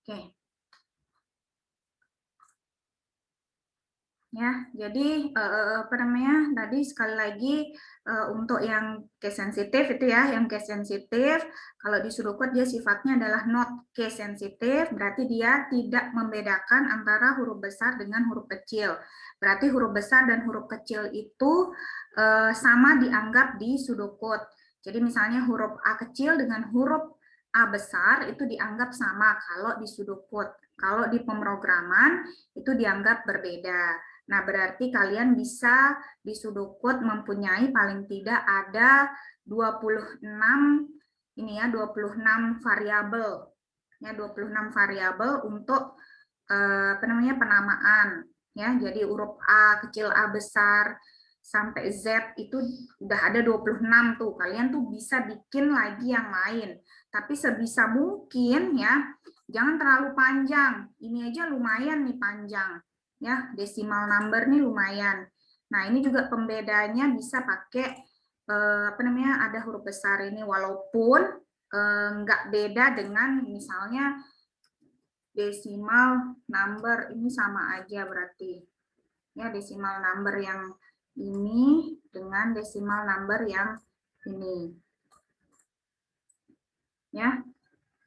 Oke. Ya, jadi apa namanya tadi sekali lagi untuk yang case sensitif itu ya, yang case sensitif kalau disuruh code dia sifatnya adalah not case sensitif, berarti dia tidak membedakan antara huruf besar dengan huruf kecil. Berarti huruf besar dan huruf kecil itu sama dianggap di pseudocode. Jadi misalnya huruf A kecil dengan huruf A besar itu dianggap sama kalau di pseudocode. Kalau di pemrograman itu dianggap berbeda. Nah, berarti kalian bisa di pseudocode mempunyai paling tidak ada 26 ini ya, 26 variabel. Ya, 26 variabel untuk apa namanya penamaan ya. Jadi huruf A kecil, A besar sampai Z itu udah ada 26 tuh. Kalian tuh bisa bikin lagi yang lain. Tapi sebisa mungkin ya, jangan terlalu panjang. Ini aja lumayan nih panjang ya, decimal number nih lumayan. Nah, ini juga pembedanya bisa pakai apa namanya ada huruf besar ini walaupun nggak beda dengan misalnya decimal number ini sama aja berarti ya, decimal number yang ini dengan decimal number yang ini ya.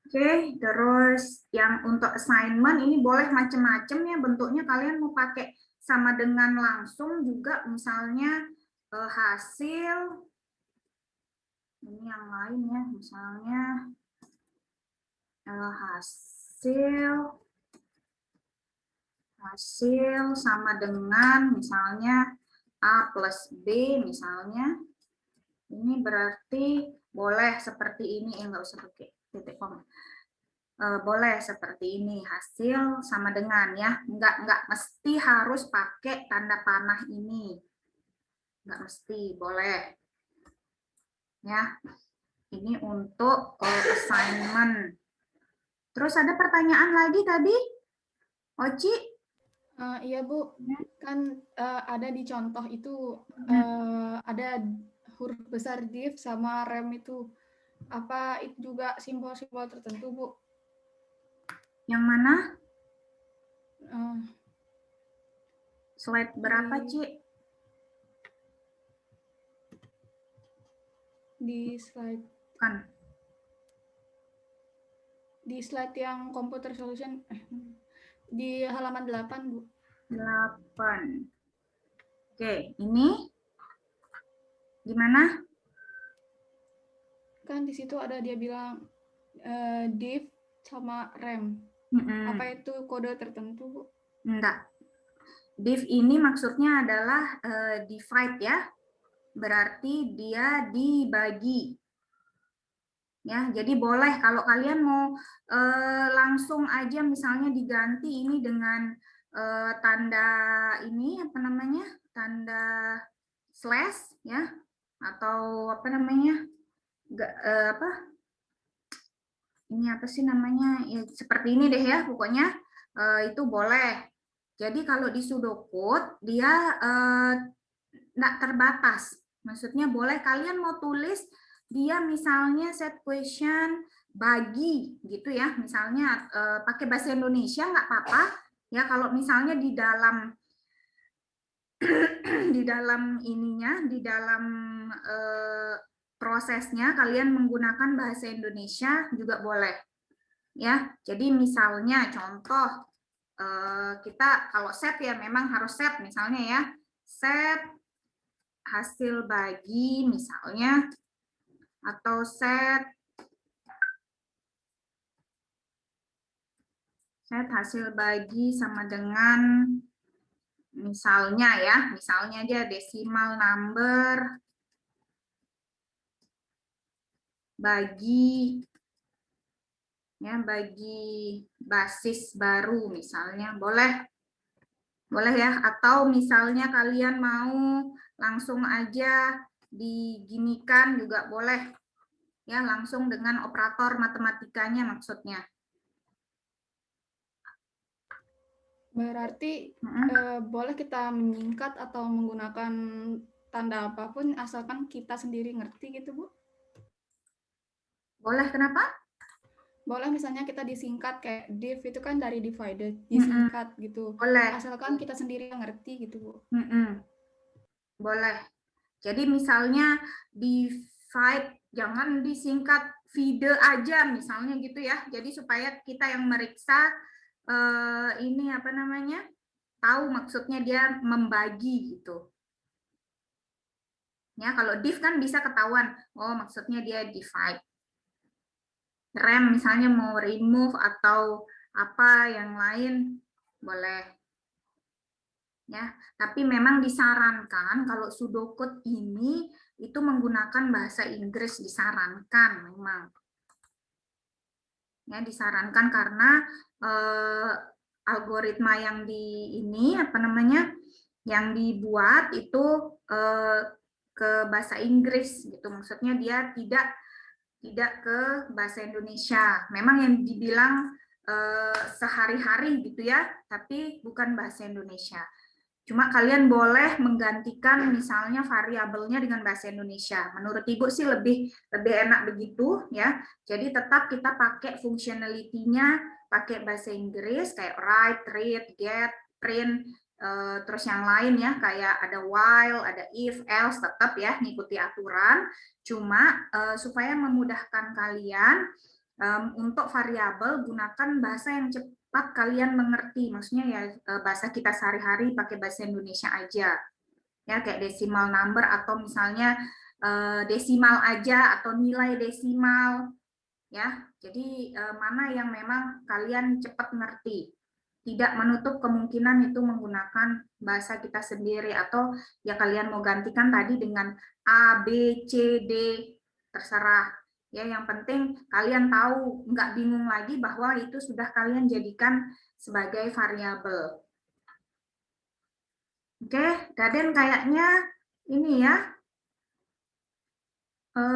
Oke, terus yang untuk assignment ini boleh macam-macam ya bentuknya. Kalian mau pakai sama dengan langsung juga, misalnya hasil ini yang lain ya, misalnya hasil sama dengan misalnya A plus B misalnya. Ini berarti boleh seperti ini, enggak usah pakai titik koma. Boleh seperti ini, hasil sama dengan ya, nggak mesti harus pakai tanda panah ini, nggak mesti, boleh ya. Ini untuk assignment. Terus ada pertanyaan lagi tadi, Oci? Iya Bu, kan ada di contoh itu ada huruf besar div sama rem itu, apa itu juga simbol-simbol tertentu Bu? Yang mana? Uh, Slide berapa, Ci? Di slide Kan. Di slide yang computer solution, di halaman 8 Bu. 8. Oke, ini gimana? Kan di situ ada dia bilang div sama rem. Apa itu kode tertentu Bu? Enggak. Div ini maksudnya adalah divide ya. Berarti dia dibagi. Ya, jadi boleh kalau kalian mau langsung aja misalnya diganti ini dengan tanda ini apa namanya? Tanda slash ya, atau apa namanya? Apa? Ini apa sih namanya? Ya, seperti ini deh ya, pokoknya itu boleh. Jadi kalau di pseudocode dia nggak terbatas. Maksudnya boleh kalian mau tulis dia misalnya set question bagi gitu ya. Misalnya pakai bahasa Indonesia nggak apa-apa. Ya kalau misalnya di dalam di dalam ininya, di dalam prosesnya kalian menggunakan bahasa Indonesia juga boleh. Ya, jadi misalnya contoh kita kalau set ya memang harus set misalnya ya, set hasil bagi misalnya, atau set hasil bagi sama dengan misalnya ya, misalnya aja decimal number bagi ya, bagi basis baru misalnya, boleh ya. Atau misalnya kalian mau langsung aja diginikan juga boleh ya, langsung dengan operator matematikanya maksudnya. Berarti boleh kita menyingkat atau menggunakan tanda apapun asalkan kita sendiri ngerti gitu Bu? Boleh, kenapa? boleh misalnya kita disingkat kayak div itu kan dari divided, disingkat gitu. Boleh. Asalkan kita sendiri yang ngerti gitu, Bu. Boleh. Jadi misalnya divide, jangan disingkat vide aja misalnya gitu ya. Jadi supaya kita yang meriksa ini apa namanya, tahu maksudnya dia membagi gitu. Ya, kalau div kan bisa ketahuan, oh maksudnya dia divide. Rem misalnya mau remove atau apa yang lain boleh. Ya, tapi memang disarankan kalau pseudocode ini itu menggunakan bahasa Inggris, disarankan memang. Ya, disarankan karena algoritma yang di ini apa namanya? Yang dibuat itu ke bahasa Inggris gitu. Maksudnya dia tidak ke bahasa Indonesia. Memang yang dibilang sehari-hari gitu ya, tapi bukan bahasa Indonesia. Cuma kalian boleh menggantikan misalnya variabelnya dengan bahasa Indonesia. Menurut Ibu sih lebih enak begitu ya. Jadi tetap kita pakai functionality-nya pakai bahasa Inggris kayak write, read, get, print, terus yang lain ya kayak ada while, ada if, else, tetap ya ngikuti aturan. Cuma supaya memudahkan kalian untuk variabel gunakan bahasa yang cepat kalian mengerti, maksudnya ya bahasa kita sehari-hari pakai bahasa Indonesia aja, ya kayak decimal number atau misalnya desimal aja atau nilai desimal, ya. Jadi mana yang memang kalian cepat ngerti, tidak menutup kemungkinan itu menggunakan bahasa kita sendiri atau ya kalian mau gantikan tadi dengan A, B, C, D, terserah. Ya, yang penting kalian tahu, nggak bingung lagi bahwa itu sudah kalian jadikan sebagai variabel. Oke, Daden kayaknya ini ya,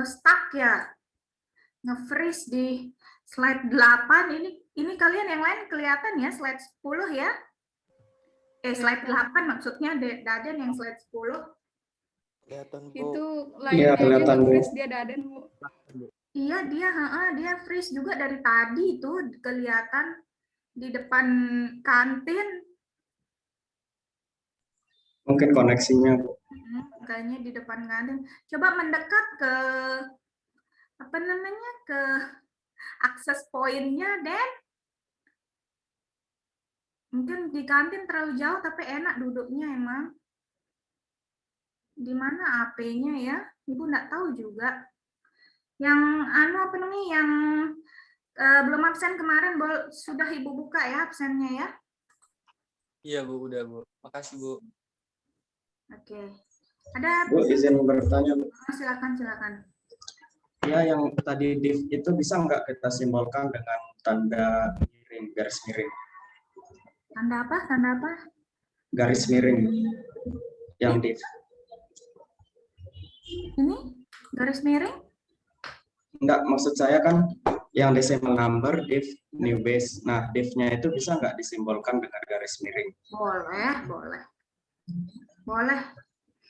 stuck ya, nge-freeze di slide 8. Ini kalian yang lain kelihatan ya, slide 10 ya? Slide 8 maksudnya, Daden yang slide 10. Kelihatan, Bu. Itu Iya, layarnya aja kelihatan, Bu. nge-freeze, dia Daden, Bu. Iya, dia freeze juga dari tadi itu kelihatan di depan kantin. Mungkin koneksinya, Bu. Kayaknya di depan kantin. Coba mendekat ke apa namanya, ke akses poinnya, Den. Mungkin di kantin terlalu jauh tapi enak duduknya emang. Di mana AP-nya ya? Ibu nggak tahu juga. Yang anu apa namanya, yang belum absen kemarin sudah Ibu buka ya absennya ya? Iya, Bu, udah, Bu. Makasih, Bu. Oke. Ada Bu, izin bertanya, Bu. silakan. Ya, yang tadi div itu bisa nggak kita simbolkan dengan tanda miring, garis miring? Tanda apa? Tanda apa? Garis miring yang div. Ini garis miring? Enggak, maksud saya kan yang decimal number, div, new base. Nah, div-nya itu bisa nggak disimbolkan dengan garis miring?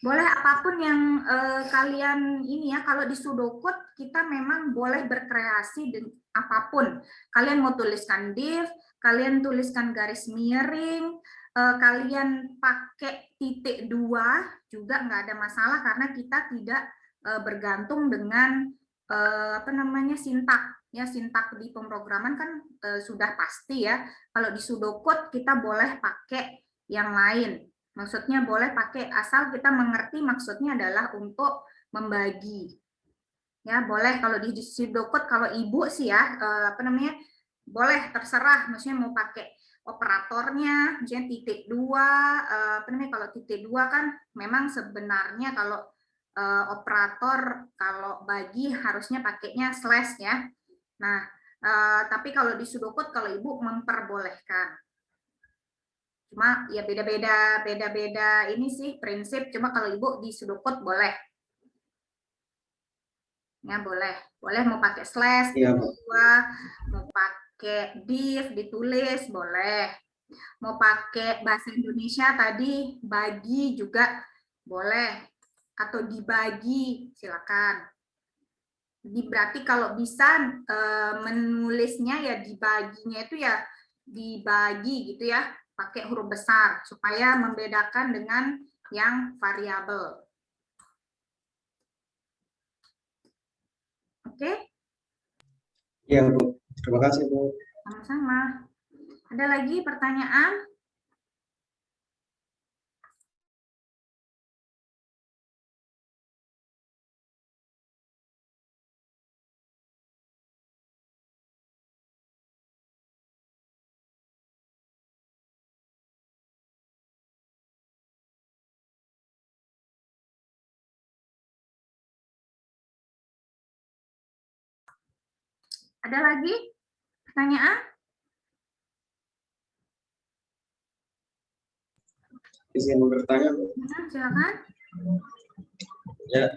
Boleh apapun yang kalian ini ya. Kalau di pseudocode kita memang boleh berkreasi dengan apapun. Kalian mau tuliskan div, kalian tuliskan garis miring, kalian pakai titik 2 juga nggak ada masalah karena kita tidak bergantung dengan apa namanya sintak. Ya, sintak di pemrograman kan sudah pasti ya. Kalau di pseudocode kita boleh pakai yang lain. Maksudnya boleh pakai asal kita mengerti maksudnya adalah untuk membagi. Ya, boleh kalau di pseudocode, kalau Ibu sih ya apa namanya? Boleh terserah, maksudnya mau pakai operatornya, misalnya titik 2, apa namanya, kalau titik 2 kan memang sebenarnya kalau operator kalau bagi harusnya pakainya slash ya. Nah, tapi kalau di pseudocode kalau Ibu memperbolehkan. Cuma ya beda-beda ini sih prinsip. Cuma kalau Ibu di pseudocode boleh. Ya boleh mau pakai slash, Iya, Bu. mau pakai div ditulis boleh. Mau pakai bahasa Indonesia tadi bagi juga boleh atau dibagi silakan. Berarti kalau bisa menulisnya ya dibaginya itu ya dibagi gitu ya, pakai huruf besar supaya membedakan dengan yang variabel. Oke? Iya, Bu. Terima kasih, Bu. Sama-sama. Ada lagi pertanyaan? Ada lagi pertanyaan? Izin bertanya, Bu. Silakan. Ya,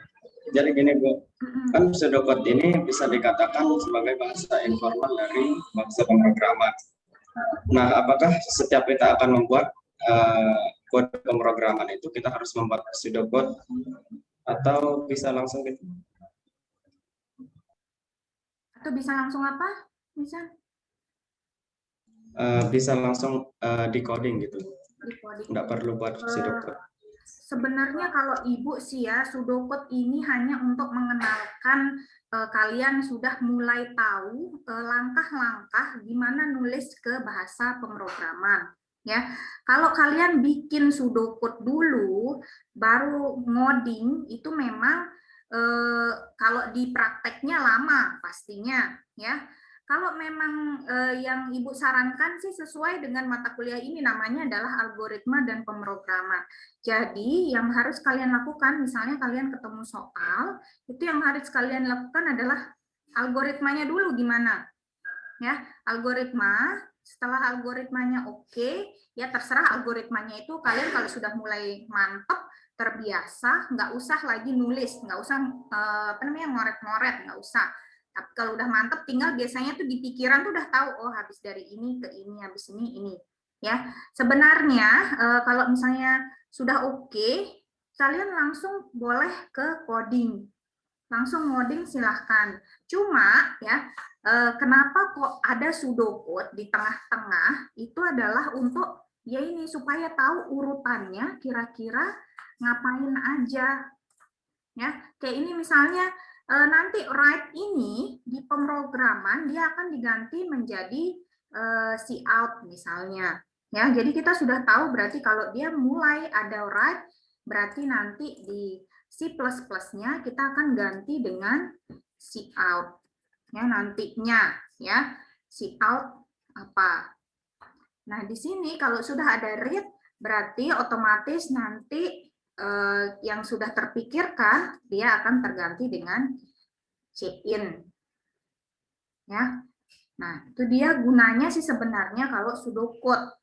jadi gini, Bu. Kan pseudocode ini bisa dikatakan sebagai bahasa informal dari bahasa pemrograman. Nah, apakah setiap kita akan membuat kode pemrograman itu kita harus membuat pseudocode atau bisa langsung gitu? Atau bisa langsung apa? Bisa langsung decoding gitu. Decoding. Nggak perlu buat pseudocode. Sebenarnya kalau Ibu sih ya, pseudocode ini hanya untuk mengenalkan kalian sudah mulai tahu langkah-langkah gimana nulis ke bahasa pemrograman. Ya, kalau kalian bikin pseudocode dulu, baru ngoding itu memang kalau di prakteknya lama pastinya, ya. Kalau memang yang Ibu sarankan sih sesuai dengan mata kuliah ini, namanya adalah algoritma dan pemrograman. Jadi yang harus kalian lakukan, misalnya kalian ketemu soal, itu yang harus kalian lakukan adalah algoritmanya dulu gimana. Ya, algoritma, setelah algoritmanya oke, ya terserah algoritmanya itu kalian kalau sudah mulai mantep, terbiasa, nggak usah lagi nulis, nggak usah ngoret-ngoret, nggak usah. Tapi kalau udah mantep, tinggal biasanya tuh di pikiran tuh udah tahu, oh habis dari ini ke ini, habis ini. Ya, sebenarnya kalau misalnya sudah oke, kalian langsung boleh ke coding. Langsung ngoding silahkan. Cuma ya, kenapa kok ada pseudocode di tengah-tengah, itu adalah untuk ya ini supaya tahu urutannya kira-kira ngapain aja. Ya, kayak ini misalnya nanti write ini di pemrograman dia akan diganti menjadi cout misalnya. Ya, jadi kita sudah tahu berarti kalau dia mulai ada write berarti nanti di C++ ++-nya kita akan ganti dengan cout. Ya, nantinya ya, cout apa. Nah, di sini kalau sudah ada read berarti otomatis nanti yang sudah terpikirkan dia akan terganti dengan cin. Ya. Nah, itu dia gunanya sih sebenarnya kalau pseudocode.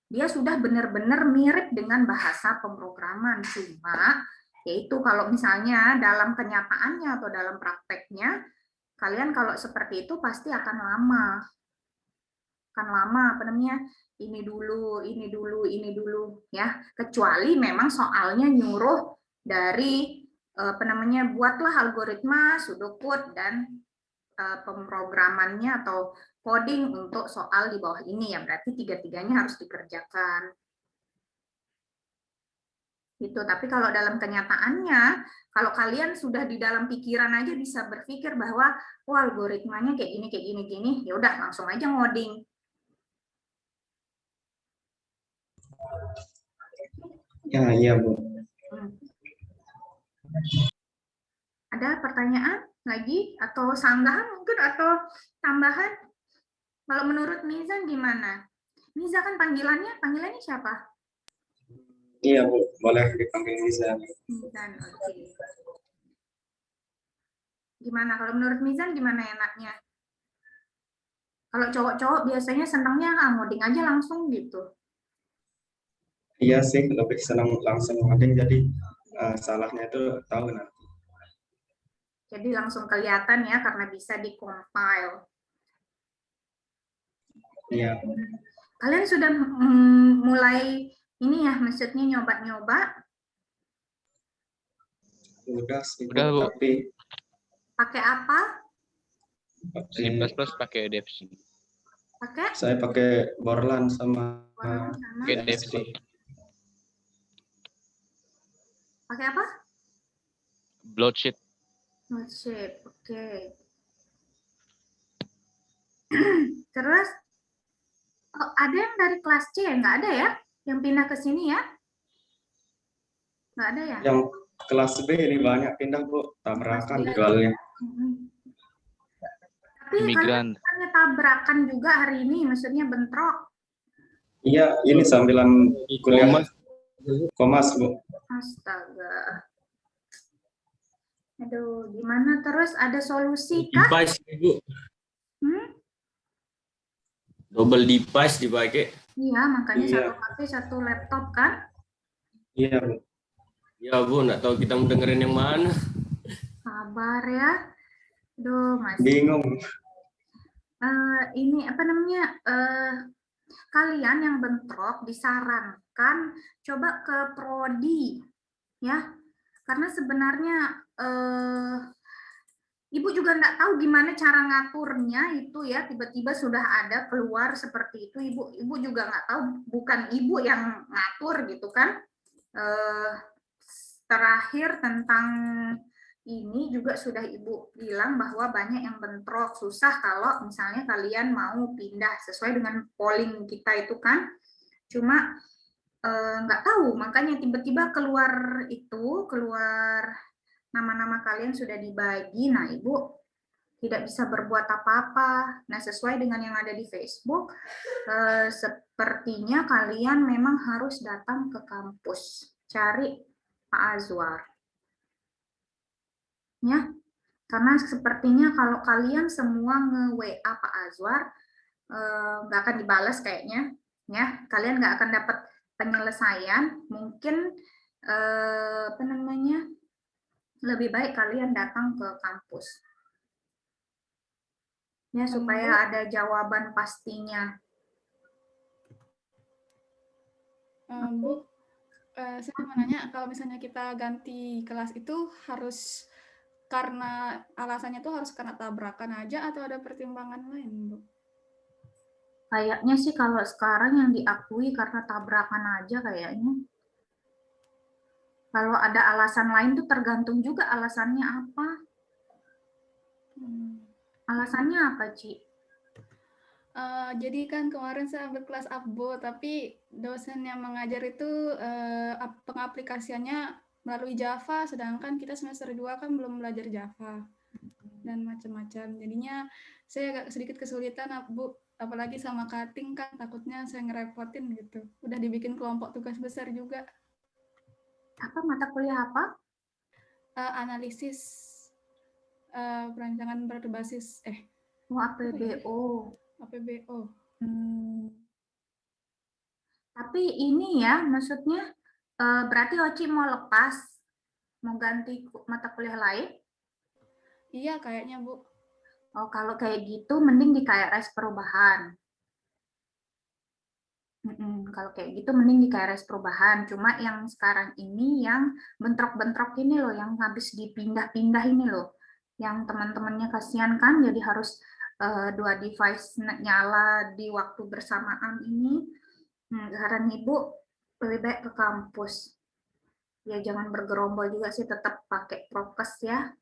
Dia sudah benar-benar mirip dengan bahasa pemrograman, cuma yaitu kalau misalnya dalam kenyataannya atau dalam prakteknya kalian kalau seperti itu pasti akan lama. Ini dulu ya, kecuali memang soalnya nyuruh dari buatlah algoritma, pseudocode dan pemrogramannya atau coding untuk soal di bawah ini ya, berarti tiga-tiganya harus dikerjakan. Gitu. Tapi kalau dalam kenyataannya, kalau kalian sudah di dalam pikiran aja bisa berpikir bahwa oh, algoritmanya kayak gini, ya udah langsung aja ngoding. Ya, iya, Bu. Ada pertanyaan lagi atau sanggahan mungkin atau tambahan? Kalau menurut Mizan gimana? Mizan kan panggilannya siapa? Iya, Bu. Boleh dipanggil Mizan. Mizan, oke. Gimana kalau menurut Mizan gimana enaknya? Kalau cowok-cowok biasanya senangnya ngoding aja langsung gitu. Iya sih, lebih senang langsung ngoding, jadi salahnya itu tahu nanti. Jadi langsung kelihatan ya karena bisa di-compile. Iya. Kalian sudah mulai ini ya, maksudnya nyoba-nyoba? Udah sih, Udah, Bu. tapi Pakai apa? C++ pakai DFC. Pakai Saya pakai Borland sama Borland sama Pakai DFC. pakai apa? Bloatsheet. Node shape. Oke. Terus ada yang dari kelas C ya? Nggak ada ya? Yang pindah ke sini ya? Nggak ada ya? yang kelas B ini banyak pindah Bu, tabrakan Kelas B. jadwalnya. Tapi Imigran. kalian bukannya tabrakan juga hari ini, maksudnya bentrok. Iya, ini sambilan kuliah Komas Bu. Astaga. Aduh, gimana terus ada solusi kah? Device Bu, Hmm? double device dipakai. Iya, makanya Iya. satu HP, satu laptop kan? Iya Bu. Ya Bu, nggak tahu kita mau dengerin yang mana. Sabar ya. Aduh, Mas. Bingung. Ini apa namanya? Kalian yang bentrok disarankan coba ke prodi, ya. Karena sebenarnya Ibu juga nggak tahu gimana cara ngaturnya itu ya, tiba-tiba sudah ada keluar seperti itu. Ibu juga nggak tahu, bukan ibu yang ngatur gitu kan. Terakhir tentang ini juga sudah ibu bilang bahwa banyak yang bentrok, susah kalau misalnya kalian mau pindah sesuai dengan polling kita itu kan. Cuma nggak tahu, makanya tiba-tiba keluar nama-nama kalian sudah dibagi. Nah, Ibu tidak bisa berbuat apa-apa. Nah, sesuai dengan yang ada di Facebook, sepertinya kalian memang harus datang ke kampus, cari Pak Azwar. Ya, karena sepertinya kalau kalian semua nge-WA Pak Azwar, nggak akan dibalas kayaknya. Ya, kalian nggak akan dapat penyelesaian. Mungkin apa namanya? Lebih baik kalian datang ke kampus. Ya, supaya ada jawaban pastinya. Bu, saya mau nanya, kalau misalnya kita ganti kelas itu harus karena alasannya tuh harus karena tabrakan aja atau ada pertimbangan lain, Bu? Kayaknya sih kalau sekarang yang diakui karena tabrakan aja kayaknya. Kalau ada alasan lain tuh tergantung juga alasannya apa. Alasannya apa, Ci? Jadi kan kemarin saya ambil kelas Abbo, tapi dosen yang mengajar itu pengaplikasiannya melalui Java, sedangkan kita semester 2 kan belum belajar Java dan macam-macam. Jadinya saya agak sedikit kesulitan, Bu, apalagi sama cutting kan takutnya saya ngerepotin gitu. Udah dibikin kelompok tugas besar juga. Apa mata kuliah apa? Analisis perancangan berbasis APBO. APBO. Tapi ini ya, maksudnya berarti Oci mau lepas, mau ganti mata kuliah lain? Iya, kayaknya, Bu. Oh, kalau kayak gitu mending di KRS Perubahan. Kalau kayak gitu mending di KRS Perubahan. Cuma yang sekarang ini yang bentrok-bentrok ini loh, yang habis dipindah-pindah ini loh. Yang teman-temannya kasihan kan, jadi harus 2 device nyala di waktu bersamaan ini. Saran Ibu lebih baik ke kampus. Ya jangan bergerombol juga sih, tetap pakai prokes ya.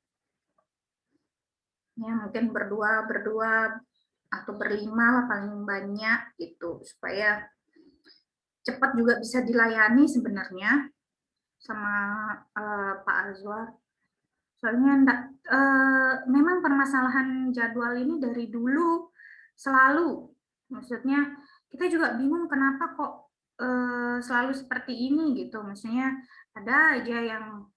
Ya mungkin berdua atau berlima lah paling banyak gitu, supaya cepat juga bisa dilayani sebenarnya sama Pak Azwar. Soalnya memang permasalahan jadwal ini dari dulu selalu. Maksudnya kita juga bingung kenapa kok selalu seperti ini gitu. Maksudnya ada aja yang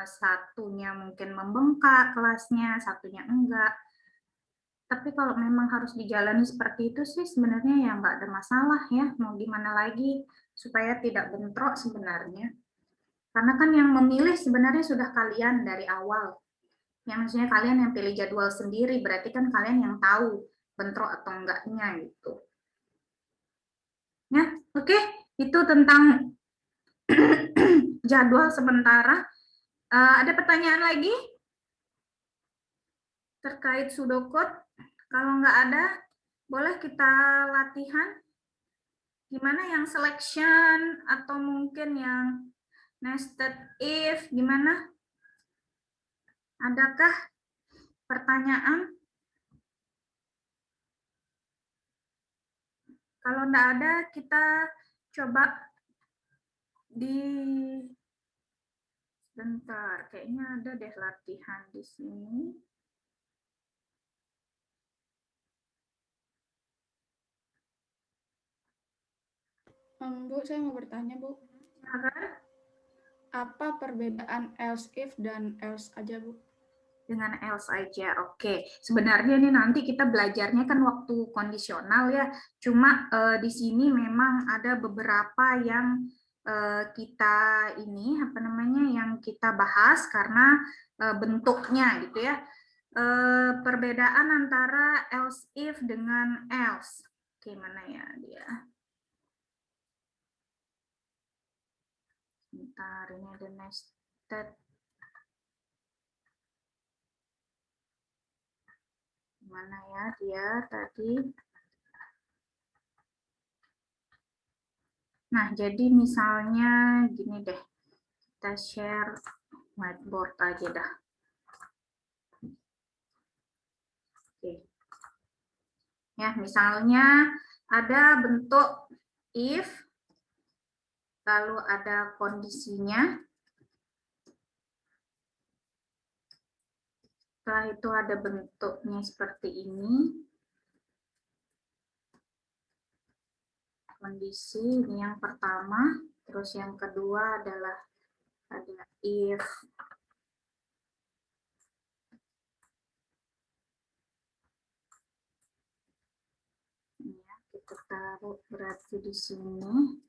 satunya mungkin membengkak kelasnya, satunya enggak. Tapi kalau memang harus dijalani seperti itu sih sebenarnya ya nggak ada masalah ya. Mau gimana lagi supaya tidak bentrok sebenarnya. Karena kan yang memilih sebenarnya sudah kalian dari awal. Yang maksudnya kalian yang pilih jadwal sendiri, berarti kan kalian yang tahu bentrok atau enggaknya gitu. Ya, oke. Itu tentang jadwal sementara. Ada pertanyaan lagi? terkait pseudocode? Kalau nggak ada, boleh kita latihan. Gimana yang selection atau mungkin yang nested if, gimana? Adakah pertanyaan? Kalau nggak ada, kita coba sebentar, kayaknya ada deh latihan di sini. Bu, saya mau bertanya, Bu. Apa perbedaan else if dan else aja, Bu? Dengan else aja, oke. Sebenarnya ini nanti kita belajarnya kan waktu kondisional ya. Cuma di sini memang ada beberapa yang kita yang kita bahas karena bentuknya gitu ya. Perbedaan antara else if dengan else. Gimana ya dia? Bentar, ini ada nested. Mana ya dia tadi? Nah, jadi misalnya gini deh, kita share whiteboard aja dah. Oke. Ya, misalnya ada bentuk if, lalu ada kondisinya. Setelah itu ada bentuknya seperti ini. Kondisi ini yang pertama, terus yang kedua adalah ada if. Ya, kita taruh berarti di sini.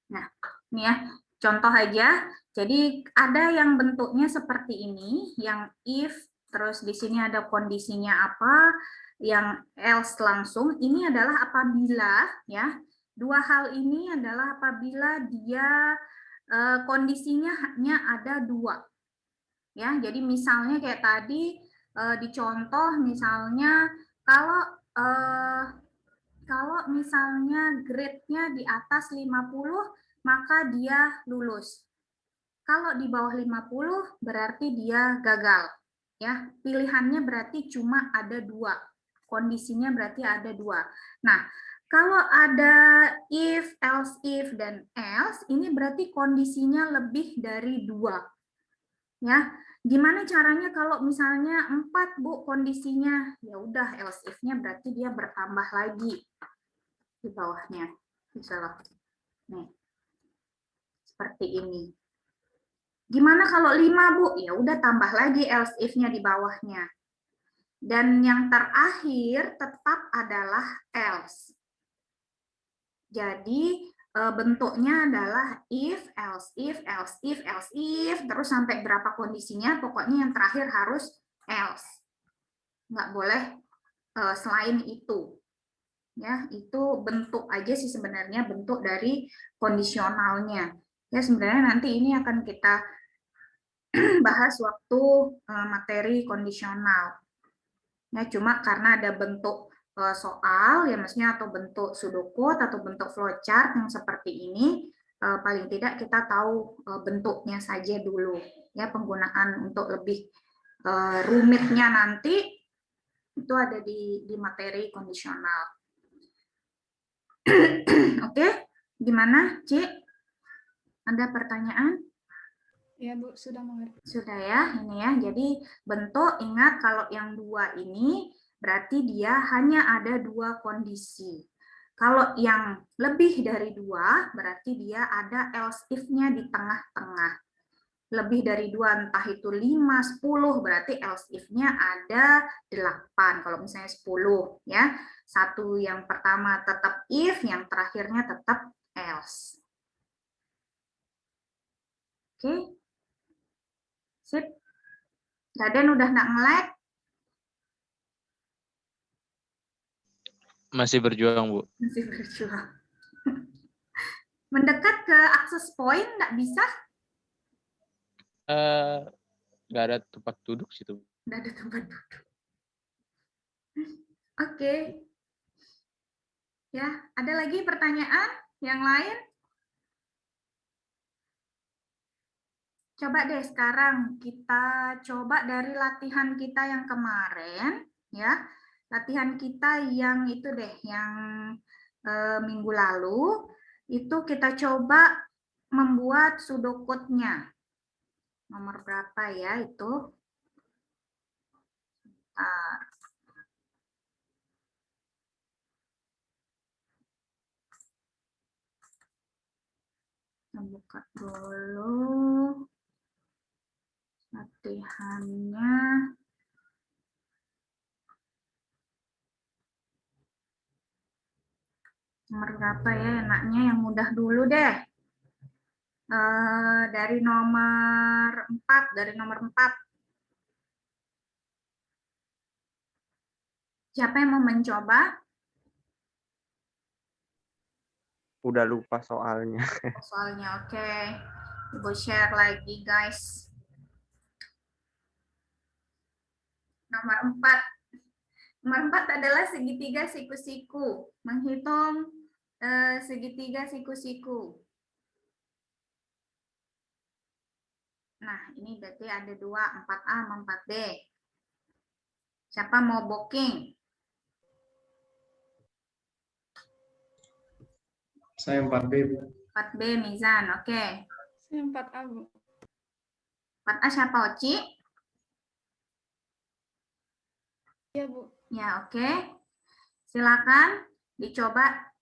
Nah, ini ya, contoh aja. Jadi ada yang bentuknya seperti ini, yang if, terus di sini ada kondisinya apa, yang else langsung. Ini adalah apabila ya, dua hal ini adalah apabila dia kondisinya hanya ada dua. Ya, jadi misalnya kayak tadi dicontoh misalnya kalau misalnya grade-nya di atas 50, maka dia lulus. Kalau di bawah 50, berarti dia gagal. Ya, pilihannya berarti cuma ada dua. Kondisinya berarti ada dua. Nah, kalau ada if, else if, dan else, ini berarti kondisinya lebih dari dua. Ya, gimana caranya kalau misalnya 4, Bu, kondisinya? Ya udah, else if-nya berarti dia bertambah lagi di bawahnya. Misalnya, nih, seperti ini. Gimana kalau 5, Bu? Ya udah tambah lagi else if-nya di bawahnya. Dan yang terakhir tetap adalah else. Jadi bentuknya adalah if, else if, else if, else if, terus sampai berapa kondisinya, pokoknya yang terakhir harus else. Nggak boleh selain itu. Ya, itu bentuk aja sih sebenarnya, bentuk dari kondisionalnya. Ya, sebenarnya nanti ini akan kita bahas waktu materi kondisional. Ya, cuma karena ada bentuk soal, ya maksudnya atau bentuk pseudocode atau bentuk flowchart yang seperti ini, paling tidak kita tahu bentuknya saja dulu. Ya, penggunaan untuk lebih rumitnya nanti itu ada di materi kondisional. Oke, gimana, Ci? Ada pertanyaan? Ya, Bu, sudah mengerti. Sudah ya, ini ya. Jadi bentuk, ingat kalau yang dua ini berarti dia hanya ada dua kondisi. Kalau yang lebih dari dua, berarti dia ada else if-nya di tengah-tengah. Lebih dari dua, entah itu 5, 10, berarti else if-nya ada 8. Kalau misalnya 10, ya. Satu yang pertama tetap if, yang terakhirnya tetap else. Oke. Sip. Raden udah nggak nge-lag? Masih berjuang, Bu. Masih berjuang. Mendekat ke access point nggak bisa? Nggak ada tempat duduk situ. Nggak ada tempat duduk. Oke. Ya, ada lagi pertanyaan yang lain? Coba deh sekarang kita coba dari latihan kita yang kemarin, ya. Latihan kita yang itu deh, yang minggu lalu, itu kita coba membuat pseudocode-nya. Nomor berapa ya itu? Kita buka dulu latihannya. Nomor berapa ya enaknya, yang mudah dulu deh. Dari nomor 4. Siapa yang mau mencoba? Udah lupa soalnya. Soalnya oke. Ibu share lagi guys. Nomor 4. Nomor 4 adalah segitiga siku-siku. Menghitung segitiga siku-siku. Nah, ini berarti ada 2, 4A sama 4B. Siapa mau booking? Saya 4B, Bu. 4B Mizan, oke. Saya 4A, Bu. 4A siapa, Oci? Iya, Bu. Ya, oke. Silakan dicoba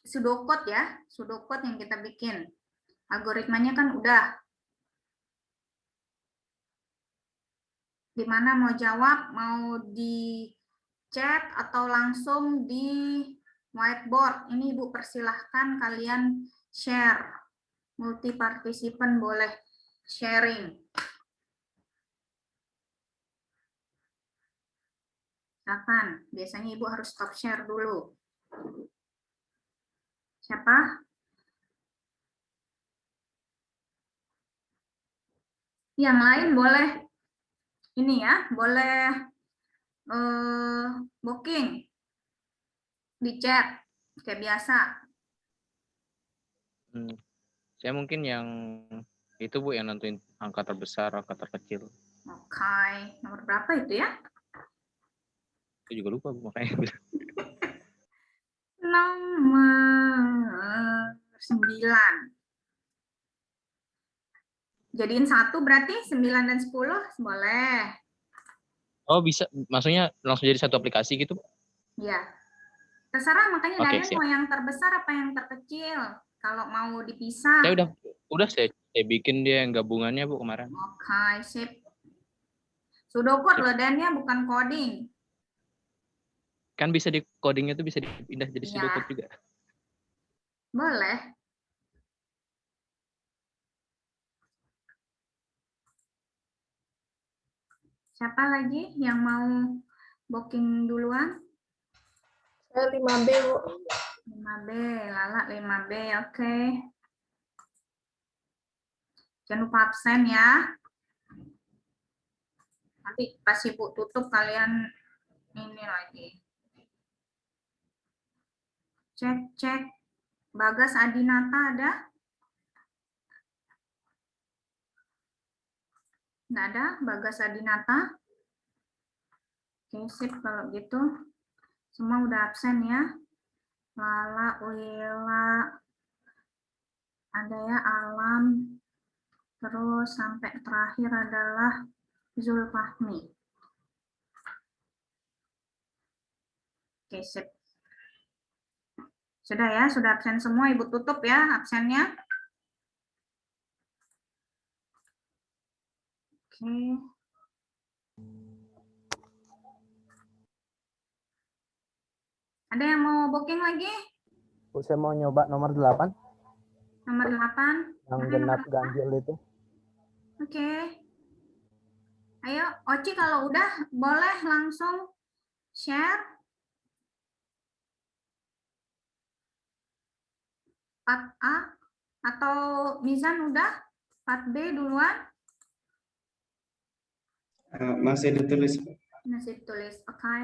pseudocode ya, pseudocode yang kita bikin. Algoritmanya kan udah. Gimana mau jawab, mau di chat atau langsung di whiteboard? Ini Ibu persilahkan kalian share. Multi partisipan boleh sharing. Silakan. Biasanya Ibu harus stop share dulu. Siapa? Yang lain boleh ini ya, boleh booking di chat kayak biasa. Saya mungkin yang itu Bu, yang nentuin angka terbesar, angka terkecil. Oke, nomor berapa itu ya? Saya juga lupa Bu, makanya. Nomor 9. Jadiin 1 berarti 9 dan 10 boleh. Oh bisa, maksudnya langsung jadi satu aplikasi gitu? Ya. Terserah, makanya Oke, Daniel siap. mau yang terbesar apa yang terkecil. Kalau mau dipisah. Saya udah saya bikin dia yang gabungannya Bu kemarin. Oke, sip. Pseudocode loh Daniel, bukan coding. Kan bisa di codingnya tuh bisa dipindah jadi Iya. pseudocode juga. Boleh. Siapa lagi yang mau booking duluan? Saya 5B, Bu. 5B, Lala 5B, oke. Jangan lupa absen ya. Nanti pas Ibu tutup kalian ini lagi. Cek. Bagas Adinata ada? Nggak ada, Bagas Adinata. Oke, sip kalau gitu. Semua udah absen ya. Lala, Wila, ada ya Alam, terus sampai terakhir adalah Zulfahmi. Oke, sip. Sudah ya, sudah absen semua. Ibu tutup ya absennya. Oke. Ada yang mau booking lagi? Bu, saya mau nyoba nomor 8 Nomor 8. yang Mana genap nomor 8? ganjil itu. Oke. Ayo, Oci kalau udah boleh langsung share. 4A atau Mizan udah? 4B duluan? Masih ditulis. Masih tulis, oke.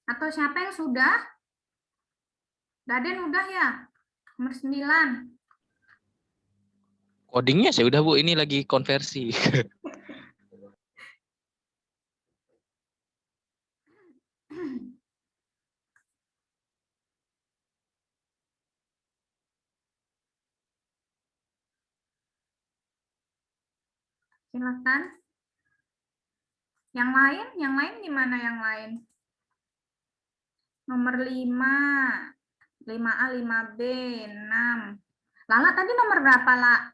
Atau siapa yang sudah? Daden udah ya? Nomor 9. Codingnya saya udah Bu, ini lagi konversi. Silakan. Yang lain gimana yang lain? Nomor 5. 5A, 5B, 6. Lala tadi nomor berapa, La?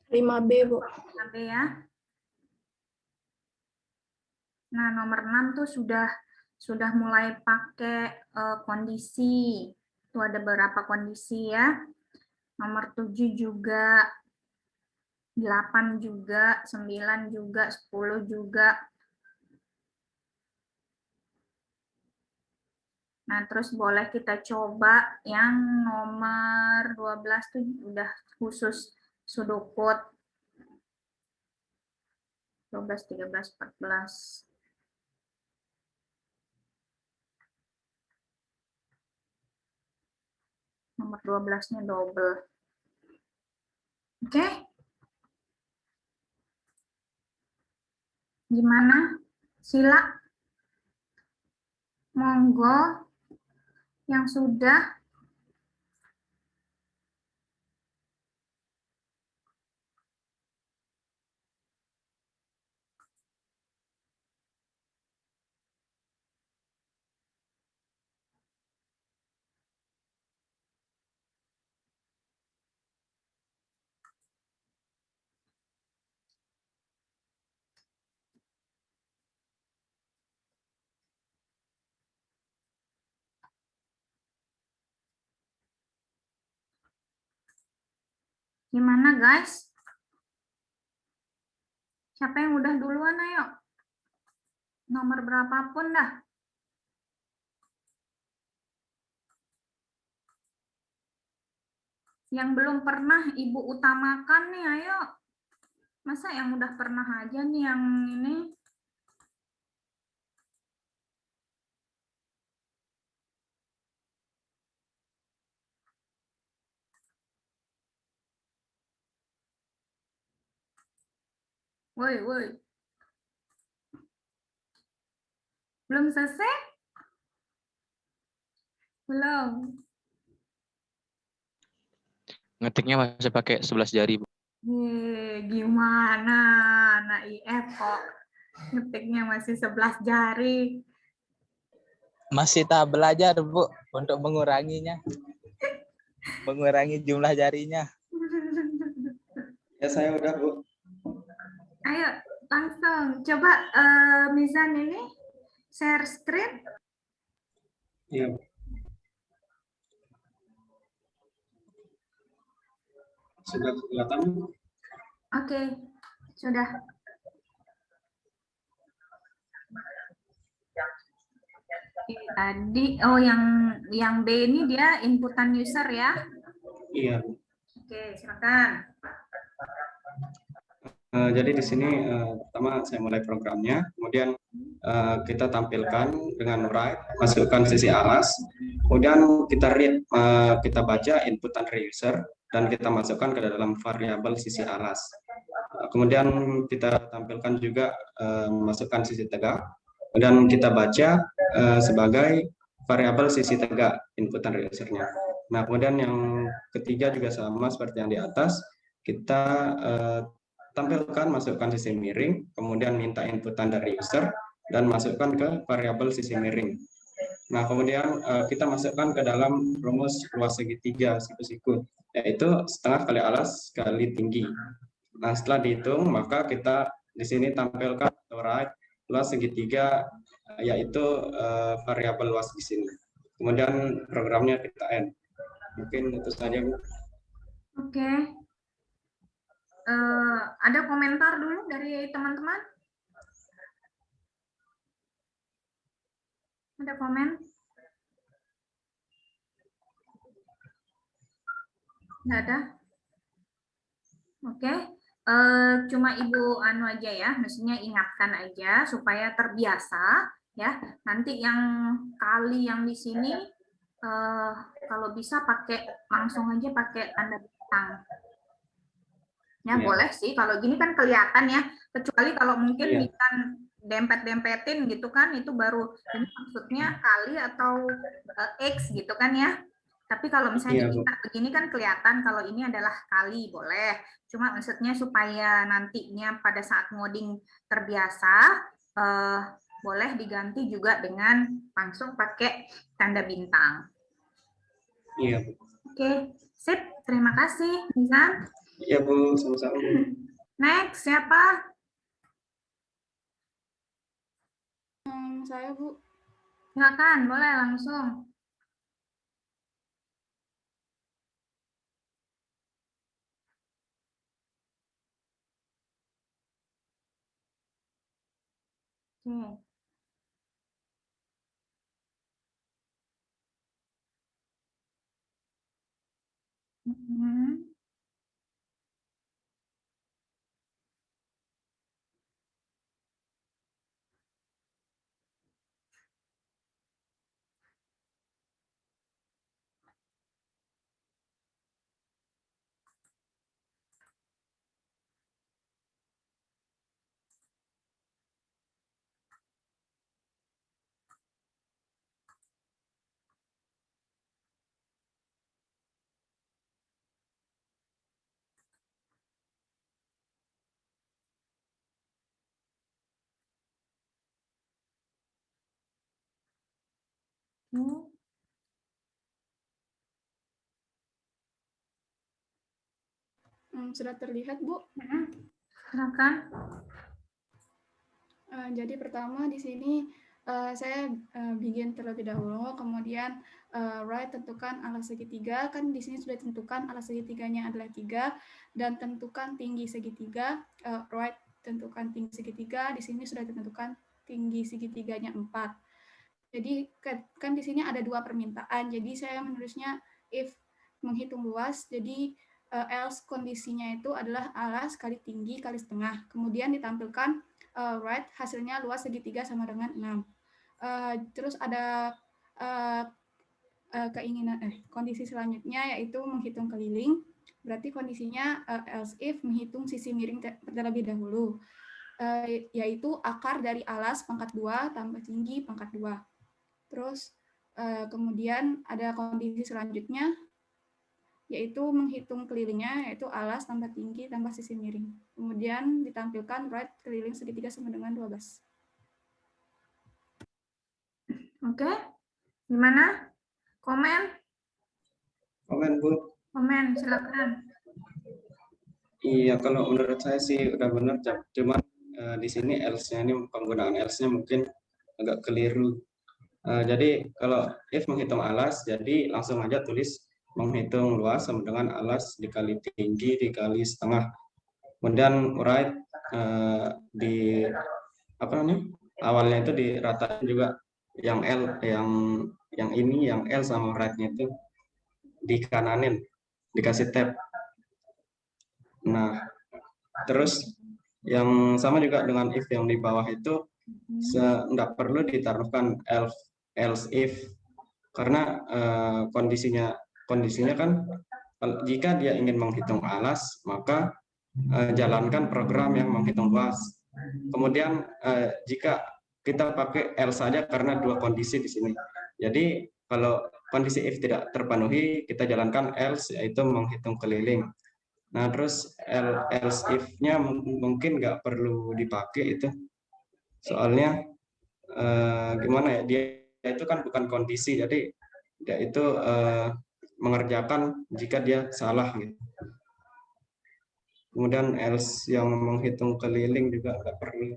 5B, Bu. 5B ya. Nah, nomor 6 tuh sudah mulai pakai kondisi. Itu ada beberapa kondisi ya. Nomor 7 juga, 8 juga, 9 juga, 10 juga. Nah, terus boleh kita coba yang nomor 12 tuh udah khusus sudokut. 12, 13, 14. Nomor 12-nya double. Oke? Gimana? Sila? Monggo yang sudah. Gimana guys? Siapa yang udah duluan, ayo? Nomor berapapun dah. Yang belum pernah Ibu utamakan nih, ayo. Masa yang udah pernah aja nih yang ini? Woi, woi. Belum selesai? Belum. Ngetiknya masih pakai 11 jari Bu. Gimana anak IF kok ngetiknya masih 11 jari? Masih tahap belajar, Bu, untuk menguranginya. Mengurangi jumlah jarinya. Ya, saya udah, Bu. Ayo, langsung. Coba Mizan ini share screen. Iya. Sudah kelihatan? Oke, sudah. Oke, tadi yang B ini dia inputan user ya. Iya. Oke, silakan. Jadi di sini pertama saya mulai programnya, kemudian kita tampilkan dengan write, masukkan sisi alas, kemudian kita read, kita baca inputan dari user, dan kita masukkan ke dalam variabel sisi alas. Kemudian kita tampilkan juga masukkan sisi tegak, dan kita baca sebagai variabel sisi tegak inputan dari usernya. Nah, kemudian yang ketiga juga sama seperti yang di atas, kita tampilkan, masukkan sisi miring, kemudian minta inputan dari user, dan masukkan ke variabel sisi miring. Nah, kemudian kita masukkan ke dalam rumus luas segitiga siku-siku, yaitu setengah kali alas kali tinggi. Nah, setelah dihitung, maka kita di sini tampilkan write luas segitiga, yaitu variabel luas di sini. Kemudian programnya kita end. Mungkin itu saja, Bu. Oke. Ada komentar dulu dari teman-teman? Ada komen? Nggak ada? Oke. Cuma Ibu anu aja ya, maksudnya ingatkan aja supaya terbiasa ya. Nanti yang kali yang di sini kalau bisa pakai langsung aja pakai tanda bintang. Ya, boleh sih kalau gini kan kelihatan ya, kecuali kalau mungkin bisa dempet-dempetin gitu kan, itu baru ini maksudnya kali atau X gitu kan ya. Tapi kalau misalnya diminta begini kan kelihatan kalau ini adalah kali, boleh. Cuma maksudnya supaya nantinya pada saat ngoding terbiasa, boleh diganti juga dengan langsung pakai tanda bintang. Iya, Bu. Oke, sip. Terima kasih, Nizam. Iya, Bu. Sama-sama, Bu. Next, siapa? Saya, Bu. Silakan, boleh langsung. Oke. Sudah terlihat, Bu? Silakan. Jadi pertama di sini saya bikin terlebih dahulu, kemudian right tentukan alas segitiga, kan di sini sudah tentukan alas segitiganya adalah 3, dan tentukan tinggi segitiga, right tentukan tinggi segitiga, di sini sudah ditentukan tinggi segitiganya 4. Jadi kan di sini ada 2 permintaan, jadi saya menulisnya if menghitung luas, jadi else kondisinya itu adalah alas kali tinggi kali setengah, kemudian ditampilkan right hasilnya luas segitiga sama dengan 6. Terus ada kondisi selanjutnya yaitu menghitung keliling, berarti kondisinya else if menghitung sisi miring terlebih dahulu, yaitu akar dari alas pangkat 2 tambah tinggi pangkat 2. Terus kemudian ada kondisi selanjutnya yaitu menghitung kelilingnya, yaitu alas tambah tinggi tambah sisi miring. Kemudian ditampilkan right keliling segitiga sama dengan 12. Oke, gimana? Komen? Komen, Bu. Komen, silakan. Iya, kalau menurut saya sih udah benar, cuma di sini else-nya ini penggunaan else-nya mungkin agak keliru. Jadi kalau if menghitung alas, jadi langsung aja tulis menghitung luas sama dengan alas dikali tinggi dikali setengah. Kemudian right di apa namanya awalnya itu diratain juga yang L yang ini yang L sama right-nya itu dikananin dikasih tab. Nah terus yang sama juga dengan if yang di bawah itu nggak perlu ditaruhkan else if karena kondisinya kan jika dia ingin menghitung alas maka jalankan program yang menghitung luas. Kemudian jika kita pakai else saja karena 2 kondisi di sini. Jadi kalau kondisi if tidak terpenuhi kita jalankan else yaitu menghitung keliling. Nah terus else if-nya mungkin nggak perlu dipakai itu. Soalnya gimana ya, dia itu kan bukan kondisi, jadi dia itu mengerjakan jika dia salah gitu. Kemudian else yang menghitung keliling juga nggak perlu.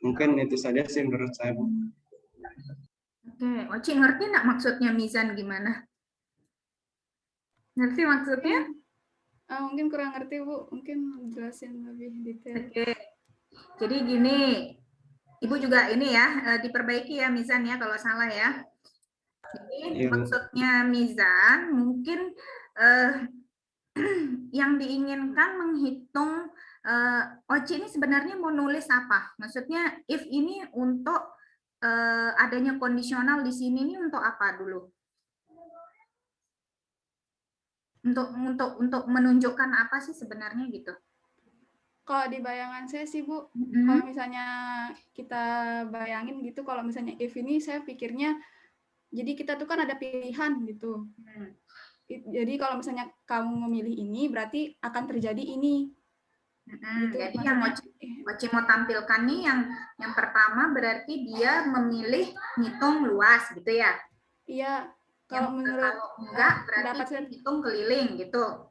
Mungkin itu saja sih menurut saya, Bu. Oke, Oci ngerti nggak maksudnya Mizan gimana? Ngerti maksudnya? Mungkin kurang ngerti Bu, mungkin jelasin lebih detail. Oke. Jadi gini, Ibu juga ini ya, diperbaiki ya Mizan ya kalau salah ya. Jadi Iya, Bu. maksudnya Mizan mungkin yang diinginkan menghitung Oci ini sebenarnya mau nulis apa? Maksudnya if ini untuk adanya kondisional di sini ini untuk apa dulu? Untuk menunjukkan apa sih sebenarnya gitu? Kalau di bayangan saya sih Bu, Mm-hmm. kalau misalnya kita bayangin gitu, kalau misalnya if ini saya pikirnya, jadi kita tuh kan ada pilihan gitu. Jadi kalau misalnya kamu memilih ini, berarti akan terjadi ini. Gitu, Jadi yang Oci mau tampilkan nih yang pertama berarti dia memilih ngitung luas gitu ya? Iya. Kalau menurut enggak berarti saya hitung keliling gitu.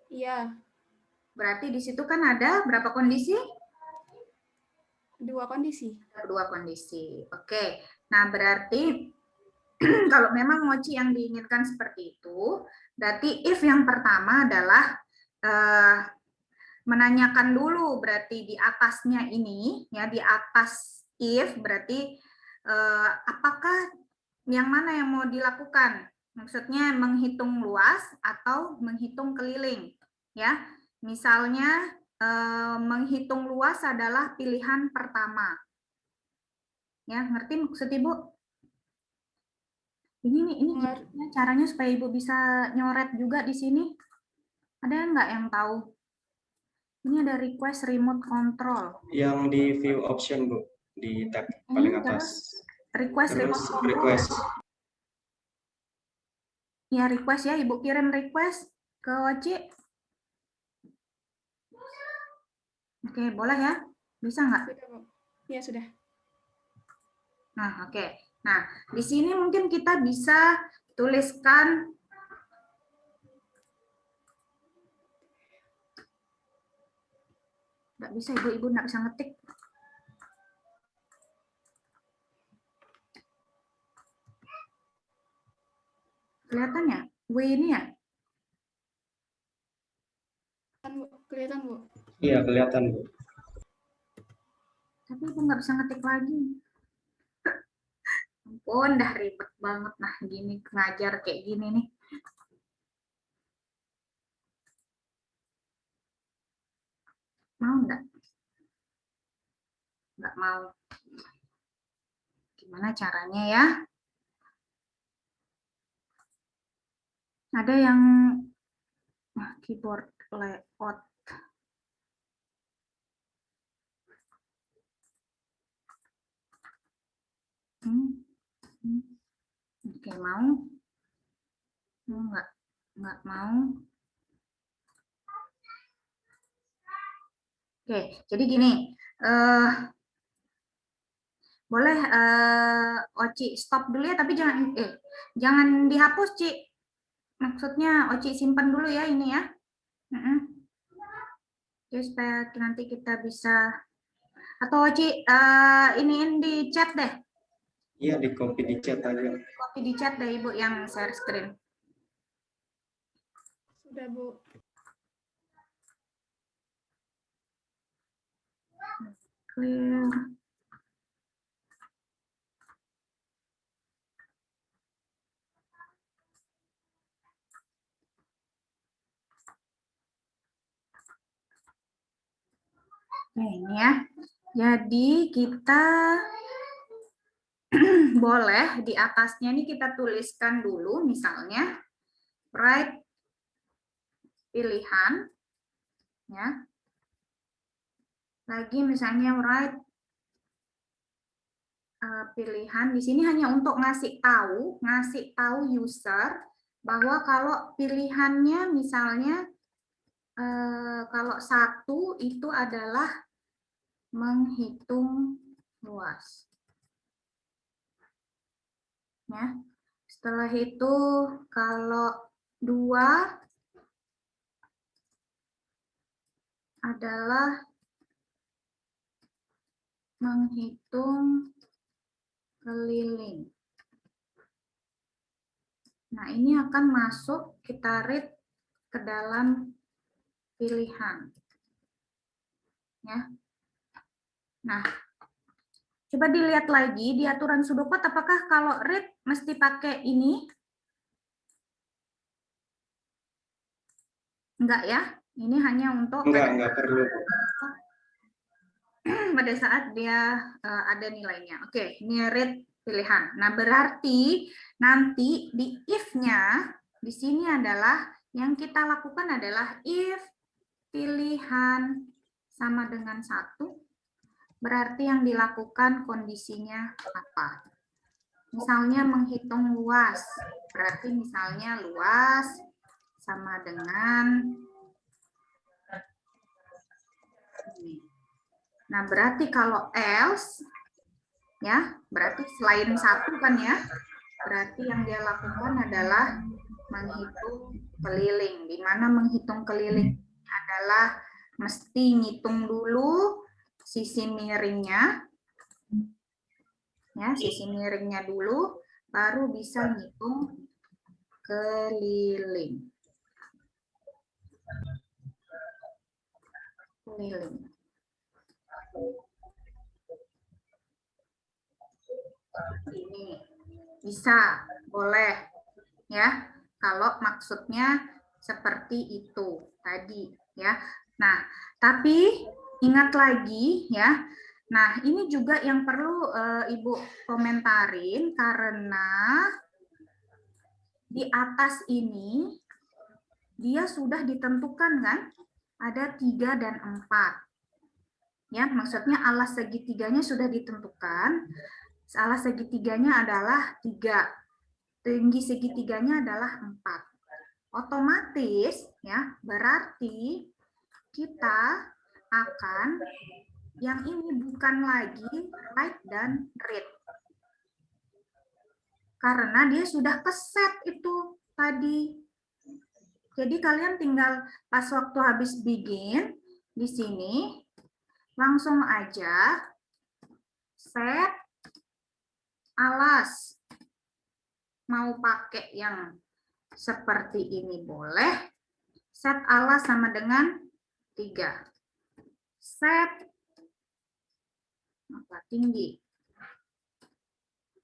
Iya. Berarti di situ kan ada berapa kondisi? 2 kondisi. 2 kondisi. Oke. Nah, berarti kalau memang Mochi yang diinginkan seperti itu, berarti if yang pertama adalah menanyakan dulu berarti di atasnya ini ya, di atas if berarti apakah yang mana yang mau dilakukan? Maksudnya menghitung luas atau menghitung keliling ya. Misalnya menghitung luas adalah pilihan pertama. Ya, ngerti maksud Ibu? Ini caranya supaya Ibu bisa nyoret juga di sini. Ada nggak yang tahu? Ini ada request remote control. Yang di view option, Bu, di tab paling atas. Request remote control. Request. Ya, request ya, Ibu kirim request ke Oci. Oke, boleh ya? Bisa nggak? Ya, sudah. Nah, oke. Nah, di sini mungkin kita bisa tuliskan nggak bisa, Ibu nggak bisa ngetik. Kelihatan ya? W ini ya? Kelihatan, Bu. Iya, kelihatan, Bu. Tapi Ibu nggak bisa ngetik lagi. Ampun, dah ribet banget. Nah, gini, ngajar kayak gini nih. Mau nggak? Nggak mau. Gimana caranya ya? Ada yang keyboard layout. Oke, mau? Nggak mau. Oke, jadi gini. Boleh Oci stop dulu ya, tapi jangan dihapus, Ci. Maksudnya Oci simpan dulu ya ini ya. Jadi supaya nanti kita bisa, atau Oci iniin di chat deh. Iya, di copy di chat aja. Copy di chat deh Ibu yang share screen. Sudah, Bu. Clear. Nah, ini ya. Jadi kita boleh di atasnya ini kita tuliskan dulu misalnya write pilihan ya. Lagi misalnya write pilihan di sini hanya untuk ngasih tahu user bahwa kalau pilihannya misalnya kalau 1 itu adalah menghitung luas. Ya. Setelah itu kalau 2 adalah menghitung keliling. Nah, ini akan masuk kita read ke dalam pilihan. Ya. Nah, coba dilihat lagi di aturan pseudocode, apakah kalau read mesti pakai ini? Enggak ya, ini hanya untuk Enggak perlu. pada saat dia ada nilainya. Oke, ini read pilihan. Nah, berarti nanti di if-nya di sini adalah yang kita lakukan adalah if pilihan sama dengan 1, berarti yang dilakukan kondisinya apa? Misalnya menghitung luas, berarti misalnya luas sama dengan ini. Nah, berarti kalau else, ya, berarti selain 1 kan ya, berarti yang dia lakukan adalah menghitung keliling. Di mana menghitung keliling adalah mesti ngitung dulu sisi miringnya, ya, sisi miringnya dulu, baru bisa ngitung keliling. Ini bisa, boleh, ya, kalau maksudnya seperti itu tadi, ya. Nah, tapi ingat lagi, ya. Nah, ini juga yang perlu Ibu komentarin karena di atas ini dia sudah ditentukan kan, ada 3 dan 4. Ya, maksudnya alas segitiganya sudah ditentukan. Alas segitiganya adalah 3. Tinggi segitiganya adalah 4. Otomatis ya, berarti kita akan yang ini bukan lagi right dan read. Karena dia sudah keset itu tadi. Jadi kalian tinggal pas waktu habis begin di sini langsung aja set alas. Mau pakai yang seperti ini boleh. Set alas sama dengan 3. Set apa tinggi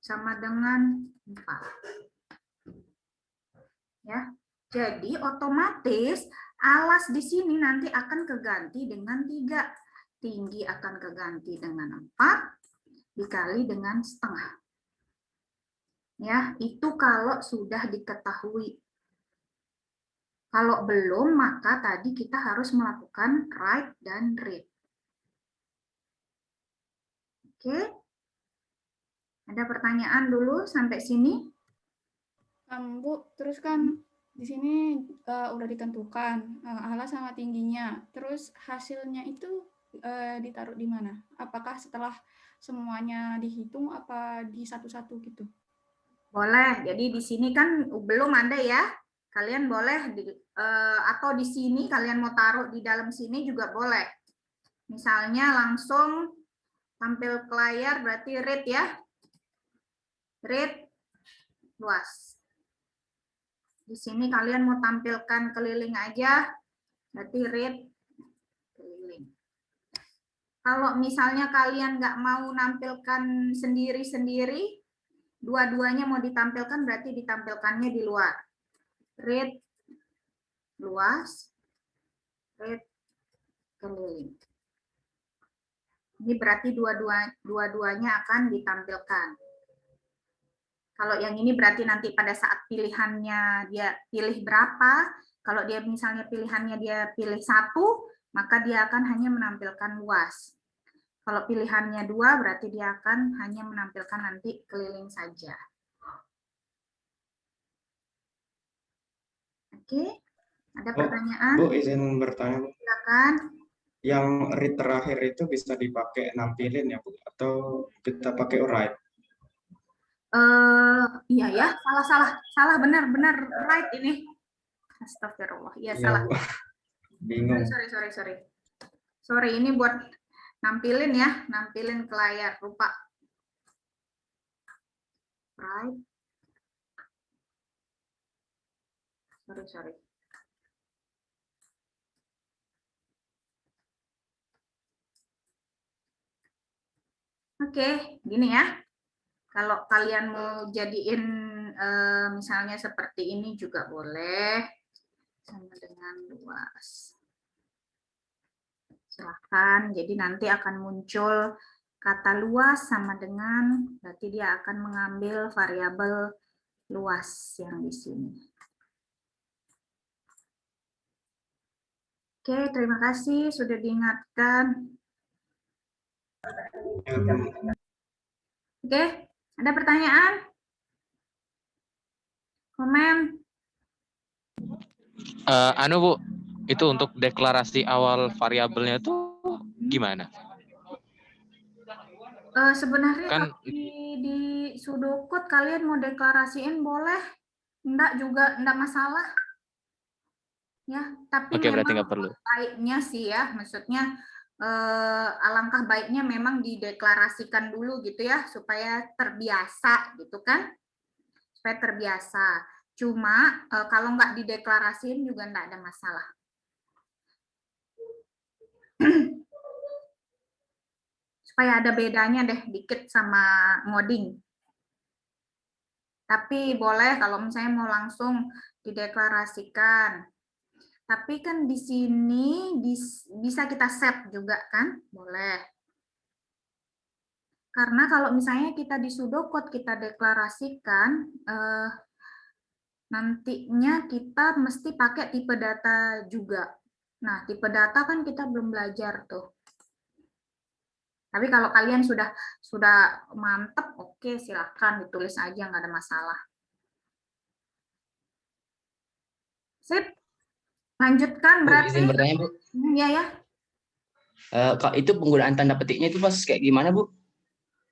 sama dengan 4. Ya. Jadi otomatis alas di sini nanti akan keganti dengan 3. Tinggi akan keganti dengan 4 dikali dengan setengah. Ya, itu kalau sudah diketahui. Kalau belum, maka tadi kita harus melakukan write dan read. Oke. Ada pertanyaan dulu sampai sini? Bu, terus kan di sini udah ditentukan alas sama tingginya. Terus hasilnya itu ditaruh di mana? Apakah setelah semuanya dihitung apa di satu-satu gitu? Boleh. Jadi di sini kan belum ada ya. Kalian boleh atau di sini kalian mau taruh di dalam sini juga boleh. Misalnya langsung tampil ke layar berarti read ya. Read luas. Di sini kalian mau tampilkan keliling aja, berarti read keliling. Kalau misalnya kalian nggak mau nampilkan sendiri-sendiri, dua-duanya mau ditampilkan, berarti ditampilkannya di luar. Read luas, read keliling. Ini berarti dua-duanya akan ditampilkan. Kalau yang ini berarti nanti pada saat pilihannya dia pilih berapa, kalau dia misalnya pilihannya dia pilih 1, maka dia akan hanya menampilkan luas. Kalau pilihannya 2, berarti dia akan hanya menampilkan nanti keliling saja. Oke, ada pertanyaan? Bu, izin bertanya. Silakan. Yang read terakhir itu bisa dipakai nampilin ya, Bu? Atau kita pakai write? Iya ya, salah benar right ini. Astagfirullah, iya salah. Bu. Bingung. Sorry, ini buat nampilin ya, nampilin ke layar, lupa. Right. Sorry. Oke, gini ya. Kalau kalian mau jadiin misalnya seperti ini juga boleh. Sama dengan luas. Silahkan, jadi nanti akan muncul kata luas sama dengan, berarti dia akan mengambil variabel luas yang di sini. Oke, terima kasih sudah diingatkan. Oke, ada pertanyaan? Komen? Anu Bu, itu untuk deklarasi awal variabelnya itu gimana? Sebenarnya Kan kalau di pseudocode kalian mau deklarasiin boleh, enggak juga enggak masalah. Ya, tapi oke, berarti memang nggak perlu. baiknya sih ya, maksudnya alangkah baiknya memang dideklarasikan dulu gitu ya, supaya terbiasa gitu kan, supaya terbiasa. Cuma kalau nggak dideklarasiin juga nggak ada masalah. Supaya ada bedanya deh dikit sama ngoding. Tapi boleh kalau misalnya mau langsung dideklarasikan. Tapi kan di sini bisa kita set juga kan? Boleh. Karena kalau misalnya kita di pseudocode kita deklarasikan, nantinya kita mesti pakai tipe data juga. Nah, tipe data kan kita belum belajar tuh. Tapi kalau kalian sudah mantep, oke, silahkan ditulis aja, nggak ada masalah. Sip, lanjutkan Bu, berarti. izin bertanya, Bu. Ya ya. Itu penggunaan tanda petiknya itu pas kayak gimana, Bu?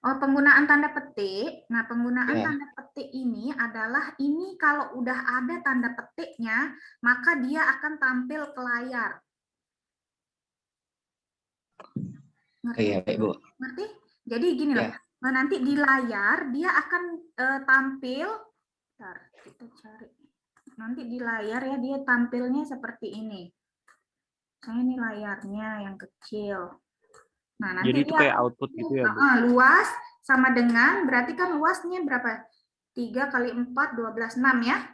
Oh, penggunaan tanda petik. Nah, penggunaan Ya. tanda petik ini adalah ini kalau udah ada tanda petiknya, maka dia akan tampil ke layar. Ngerti? Iya, baik, Bu. Ngerti? Jadi gini loh. Ya. Nah, nanti di layar dia akan tampil. Bentar, kita cari. Nanti di layar ya dia tampilnya seperti ini. Saya ini layarnya yang kecil. Nah, nanti Jadi itu dia kayak output gitu ya, Bu? luas sama dengan, berarti kan luasnya berapa? 3 kali 4, 12, 6 ya.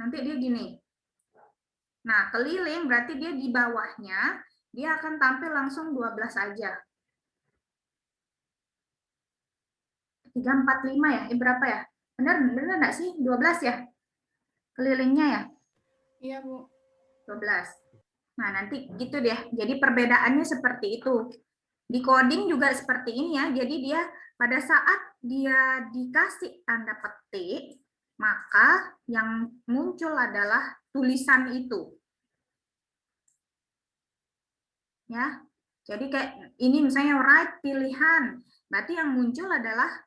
Nanti dia gini. Nah, keliling berarti dia di bawahnya, dia akan tampil langsung 12 aja. 3, 4, 5 ya? Berapa ya? Benar enggak sih? 12 ya? Kelilingnya ya? Iya, Bu. 12. Nah, nanti gitu deh. Jadi perbedaannya seperti itu. Di coding juga seperti ini ya. Jadi dia pada saat dia dikasih tanda petik, maka yang muncul adalah tulisan itu. Ya. Jadi kayak ini misalnya write pilihan. Berarti yang muncul adalah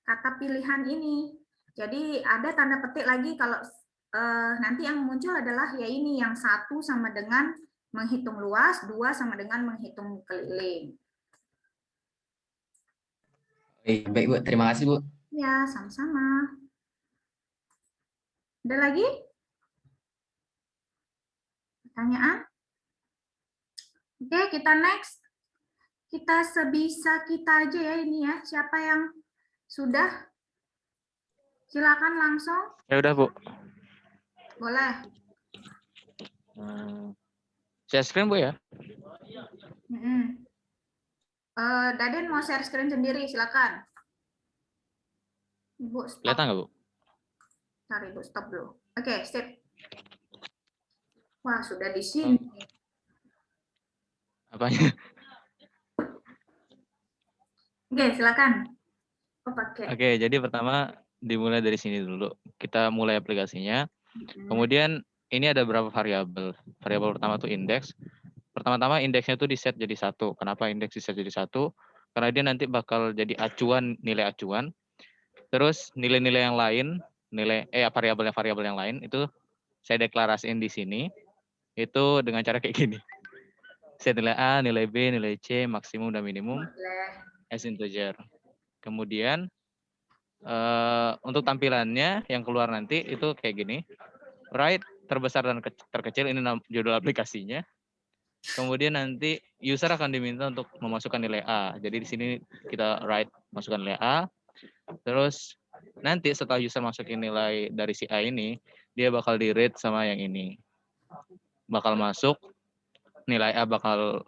kata pilihan ini. Jadi ada tanda petik lagi kalau nanti yang muncul adalah ya ini yang 1 sama dengan menghitung luas, 2 sama dengan menghitung keliling. Baik, Bu. Terima kasih, Bu. Ya, sama-sama. Ada lagi? Pertanyaan? Oke, kita next. Kita sebisa kita aja ya ini ya. Siapa yang sudah? Silakan langsung. Ya udah Bu. Boleh. Share screen Bu ya. Daden mau share screen sendiri, silakan. Ibu stop. Kelihatan nggak Bu? Cari Ibu stop dulu. Oke, sip. Wah, sudah di sini. Apanya? Oke, silakan. Pakai. Oke, jadi pertama dimulai dari sini dulu. Kita mulai aplikasinya. Kemudian ini ada beberapa variabel. Variabel pertama tuh indeks. Pertama-tama indeksnya tuh di set jadi 1. Kenapa indeks di set jadi 1? Karena dia nanti bakal jadi acuan, nilai acuan. Terus nilai-nilai yang lain, variabel yang lain itu saya deklarasiin di sini. Itu dengan cara kayak gini. Set nilai A, nilai B, nilai C, maksimum dan minimum as integer. Kemudian untuk tampilannya yang keluar nanti itu kayak gini. Write terbesar dan terkecil, ini judul aplikasinya. Kemudian nanti user akan diminta untuk memasukkan nilai A. Jadi di sini kita write masukkan nilai A. Terus nanti setelah user masukin nilai dari si A ini, dia bakal di-read sama yang ini. Bakal masuk, nilai A bakal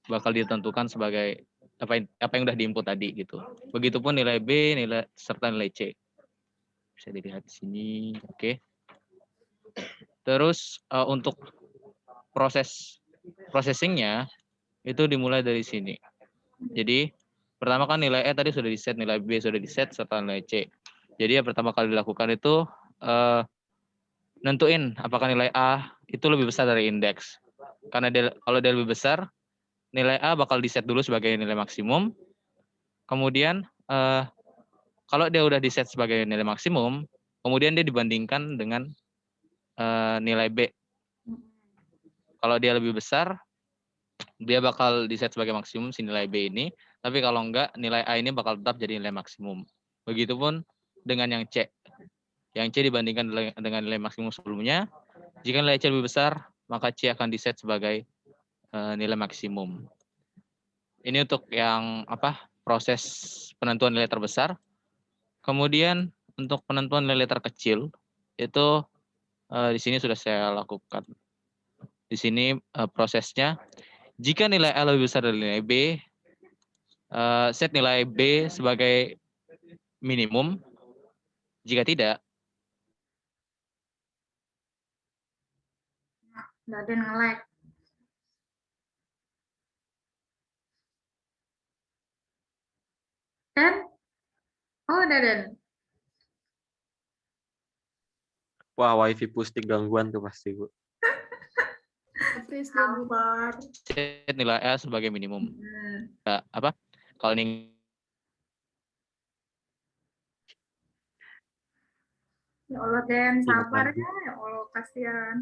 bakal ditentukan sebagai apa yang udah diinput tadi gitu. Begitupun nilai B, nilai serta nilai C. Bisa dilihat di sini. Oke. Terus untuk processingnya itu dimulai dari sini. Jadi pertama kan nilai E tadi sudah di set, nilai B sudah di set, serta nilai C. Jadi yang pertama kali dilakukan itu nentuin apakah nilai A itu lebih besar dari indeks. Karena kalau dia lebih besar, nilai A bakal di set dulu sebagai nilai maksimum. Kemudian kalau dia udah di set sebagai nilai maksimum, kemudian dia dibandingkan dengan nilai B. Kalau dia lebih besar, dia bakal di set sebagai maksimum si nilai B ini. Tapi kalau enggak, nilai A ini bakal tetap jadi nilai maksimum. Begitupun dengan yang C. Yang C dibandingkan dengan nilai maksimum sebelumnya. Jika nilai C lebih besar, maka C akan di set sebagai nilai maksimum. Ini untuk yang proses penentuan nilai terbesar. Kemudian untuk penentuan nilai terkecil itu di sini sudah saya lakukan. Di sini prosesnya, jika nilai A lebih besar dari nilai B, set nilai B sebagai minimum. Jika tidak, Daden nge-lag. Dan Daden. Wah, wifi Pustik gangguan tuh pasti, Bu. Sabar. set nilai A sebagai minimum. Kalau ini Ya Allah, Den, sabar ya. Ya Allah, kasihan.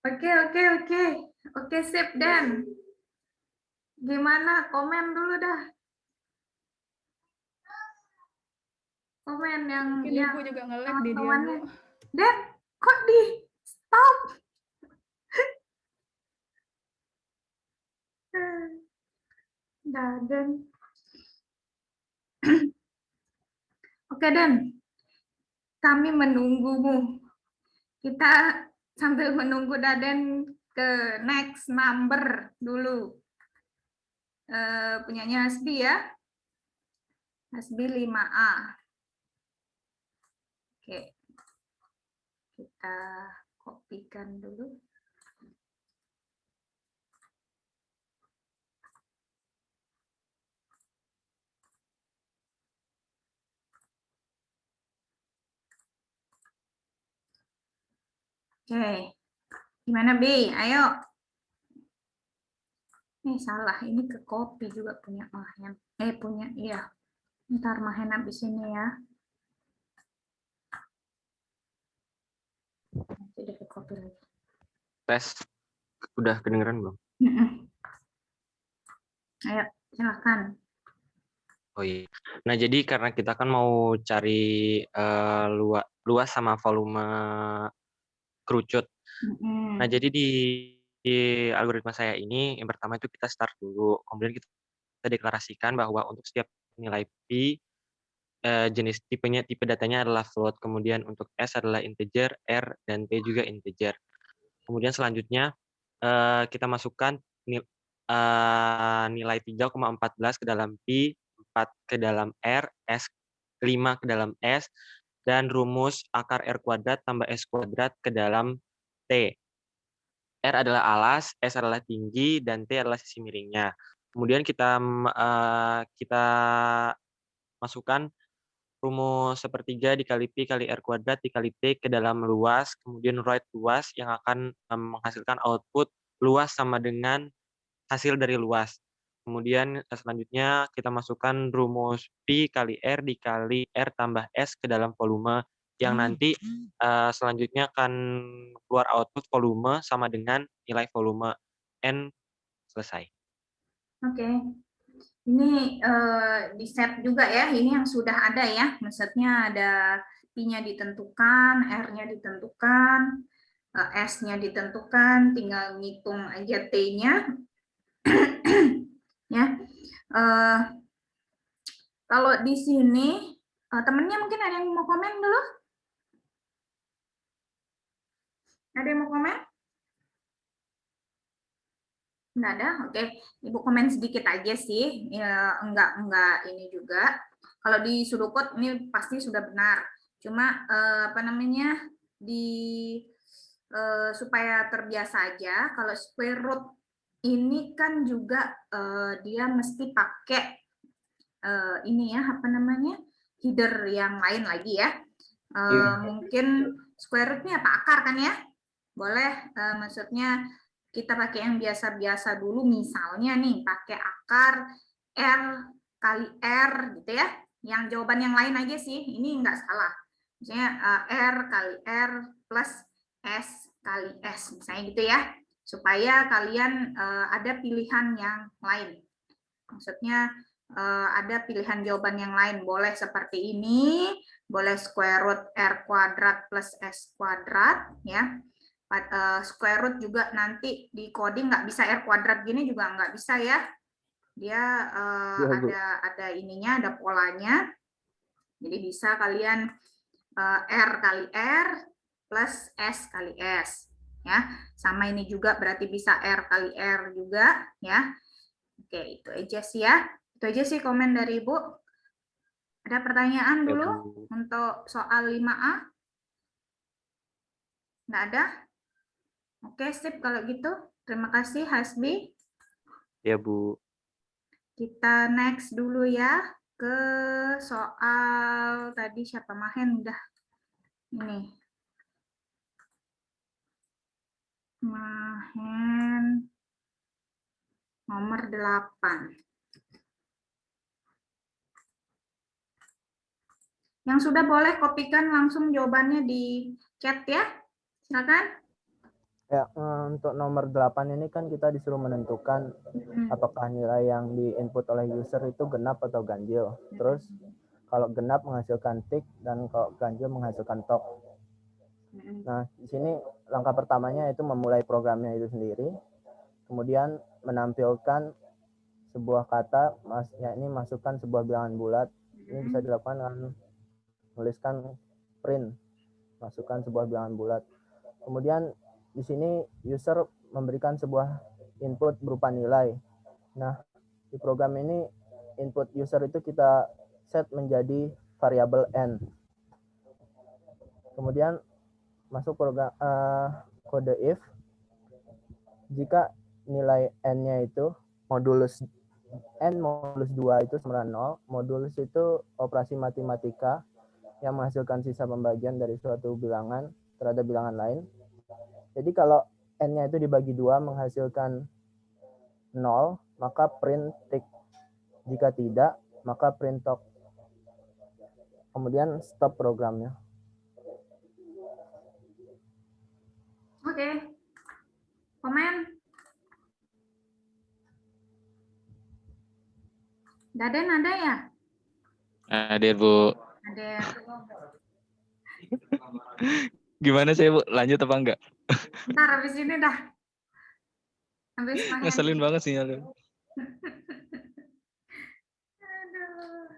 Oke, sip, Den. Gimana? Komen dulu dah. Komen yang Mungkin Ibu juga nge-lag di dia, teman-temannya. Bu. Den, kok di stop? Daden. Oke, Den. Kami menunggumu. Kita sambil menunggu Daden ke next number dulu. Punyanya Hasbi ya. Hasbi 5A. Oke. Kita kopikan dulu. Oke. Gimana, Bi? Ayo. Salah. Ini ke copy juga punya Mahen. Iya. Ntar Mahen habis ini ya. Nanti ke copy lagi. Tes. Udah kedengeran belum? Ayo, silakan. Oh iya. Nah, jadi karena kita kan mau cari luas sama volume kerucut. Nah, jadi di algoritma saya ini, yang pertama itu kita start dulu. Kemudian kita deklarasikan bahwa untuk setiap nilai P, jenis tipe datanya adalah float. Kemudian untuk S adalah integer, R, dan T juga integer. Kemudian selanjutnya kita masukkan nilai 3,14 ke dalam P, 4 ke dalam R, S 5 ke dalam S, dan rumus akar R kuadrat tambah S kuadrat ke dalam T. R adalah alas, S adalah tinggi, dan T adalah sisi miringnya. Kemudian kita masukkan rumus sepertiga dikali Pi kali R kuadrat dikali T ke dalam luas, kemudian write luas yang akan menghasilkan output luas sama dengan hasil dari luas. Kemudian selanjutnya kita masukkan rumus Pi kali R dikali R tambah S ke dalam volume yang nanti selanjutnya akan keluar output volume sama dengan nilai volume N. Selesai. Oke. Ini di set juga ya, ini yang sudah ada ya, maksudnya ada P-nya ditentukan, R-nya ditentukan, S-nya ditentukan, tinggal ngitung aja T-nya. Ya. Kalau di sini, temennya mungkin ada yang mau komen dulu? Ada yang mau komen? Nggak ada? Oke. Ibu komen sedikit aja sih. Ya, enggak ini juga. Kalau di Sudokot ini pasti sudah benar. Cuma apa namanya, supaya terbiasa aja, kalau square root ini kan juga dia mesti pakai ini ya, apa namanya, header yang lain lagi ya. Mungkin square root ini apa, akar kan ya? Boleh, maksudnya kita pakai yang biasa-biasa dulu, misalnya nih pakai akar R kali R gitu ya. Yang jawaban yang lain aja sih, ini nggak salah. Misalnya R kali R plus S kali S, misalnya gitu ya. Supaya kalian ada pilihan yang lain. Maksudnya ada pilihan jawaban yang lain. Boleh seperti ini, boleh square root R kuadrat plus S kuadrat, ya. Square root juga nanti di coding nggak bisa R kuadrat gini juga nggak bisa ya. Dia ada ininya, ada polanya. Jadi bisa kalian R kali R plus S kali S. Ya, sama ini juga berarti bisa R kali R juga ya. Oke, itu aja sih ya. Itu aja sih komen dari Ibu. Ada pertanyaan dulu untuk soal 5A? Nggak ada? Oke, sip kalau gitu. Terima kasih, Hasbi. Ya, Bu. Kita next dulu ya ke soal tadi siapa, Mahen udah ini. Mahen nomor 8. Yang sudah boleh kopikan langsung jawabannya di chat ya. Silakan. Ya, untuk nomor 8 ini kan kita disuruh menentukan apakah nilai yang di input oleh user itu genap atau ganjil. Terus kalau genap menghasilkan tick dan kalau ganjil menghasilkan tok. Nah, di sini langkah pertamanya itu memulai programnya itu sendiri. Kemudian menampilkan sebuah kata, yakni masukkan sebuah bilangan bulat. Ini bisa dilakukan dengan menuliskan print, masukkan sebuah bilangan bulat. Kemudian di sini user memberikan sebuah input berupa nilai. Nah, di program ini input user itu kita set menjadi variabel n. Kemudian masuk program kode if. Jika nilai n-nya itu modulus n modulus 2 itu sama 0, modulus itu operasi matematika yang menghasilkan sisa pembagian dari suatu bilangan terhadap bilangan lain. Jadi kalau n-nya itu dibagi 2 menghasilkan 0, maka print tick. Jika tidak, maka print tok. Kemudian stop programnya. Oke. Komen? Daden ada ya? Hadir, Bu. Ada. Gimana saya, Bu? Lanjut apa enggak? Ntar habis ini dah. Habis Mahen. Ngeselin banget sinyalnya. Aduh.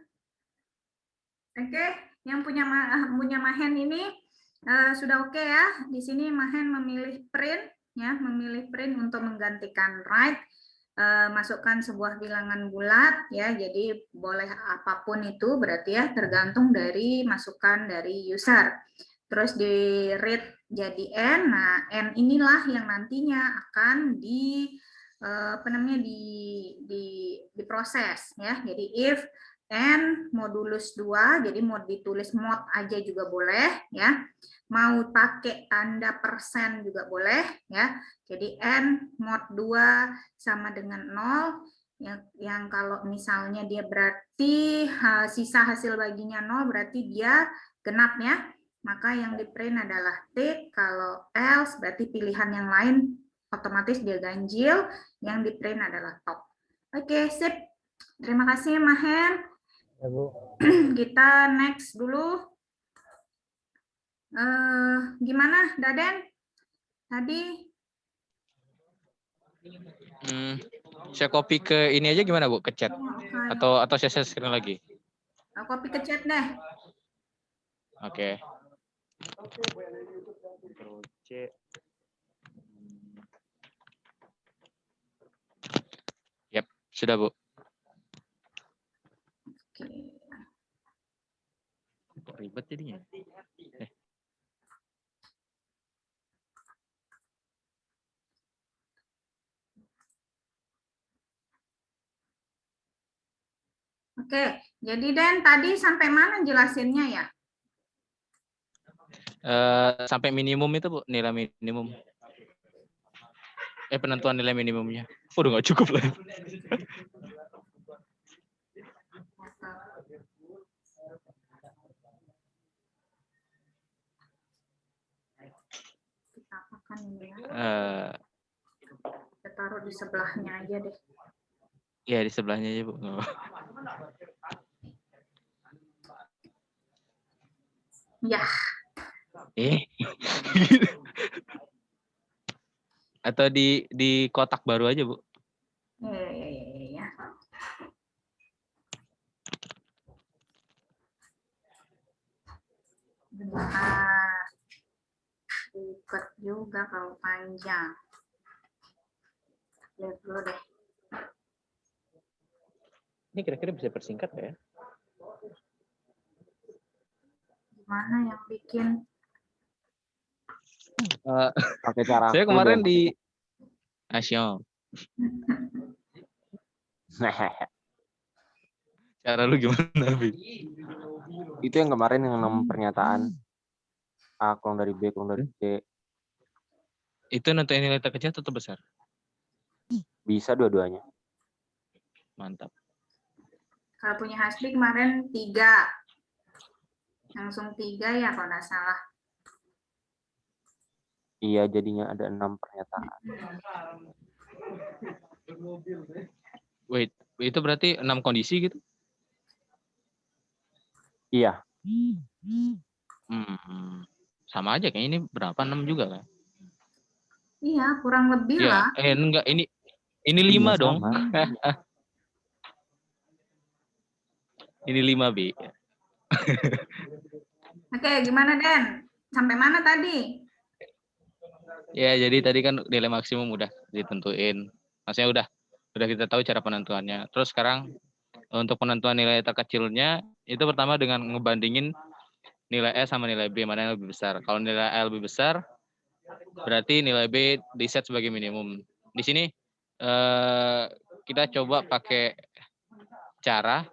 Oke, yang punya Mahen ini sudah oke ya. Di sini Mahen memilih print ya, memilih print untuk menggantikan write. Masukkan sebuah bilangan bulat ya, jadi boleh apapun itu berarti ya, tergantung dari masukan dari user. Terus di read jadi n. Nah, n inilah yang nantinya akan diproses ya. Jadi if n modulus 2, jadi mau ditulis mod aja juga boleh ya. Mau pakai tanda persen juga boleh ya. Jadi n mod 2 sama dengan 0 yang kalau misalnya dia berarti sisa hasil baginya 0 berarti dia genap ya. Maka yang di print adalah tick, kalau else berarti pilihan yang lain otomatis dia ganjil, yang di print adalah tok. Oke, sip. Terima kasih Mahen. Ya, Bu. Kita next dulu. Gimana, Daden? Tadi Saya copy ke ini aja gimana Bu, ke chat? oke. Atau saya share screen lagi? Copy ke chat deh. Oke. Yap, sudah Bu. Oke. Ribet jadinya. Oke, jadi Den tadi sampai mana jelasinnya ya? Sampai minimum itu Bu, nilai minimum. Penentuan nilai minimumnya. Udah nggak cukup lah. Kita apakan ini ya? Kita taruh di sebelahnya aja deh. Ya di sebelahnya aja Bu. Ya. Atau di kotak baru aja Bu. Ya. Bentar. Ikut juga kalau panjang. Lihat dulu deh. Ini kira-kira bisa persingkat nggak ya? Gimana yang bikin? Pakai cara Saya kemarin di Asyong. Cara lu gimana, Bi? Itu yang kemarin yang 6 pernyataan. A kurang dari B kurang dari C. Itu nentuin nilai terkecil atau terbesar? Bisa dua-duanya. Mantap. Kalau punya Hasbi kemarin 3. Langsung 3 ya kalau nggak salah. Iya, jadinya ada 6 pernyataan. Wait, itu berarti 6 kondisi gitu? Iya. Sama aja kayaknya ini berapa? 6 juga kan? Iya, kurang lebih Ya, lah. enggak, ini 5 dong. Ini 5, B. Oke, gimana Den? Sampai mana tadi? Ya, jadi tadi kan nilai maksimum udah ditentuin. Maksudnya udah kita tahu cara penentuannya. Terus sekarang untuk penentuan nilai terkecilnya itu pertama dengan ngebandingin nilai E sama nilai B mana yang lebih besar. Kalau nilai E lebih besar berarti nilai B di set sebagai minimum. Di sini kita coba pakai cara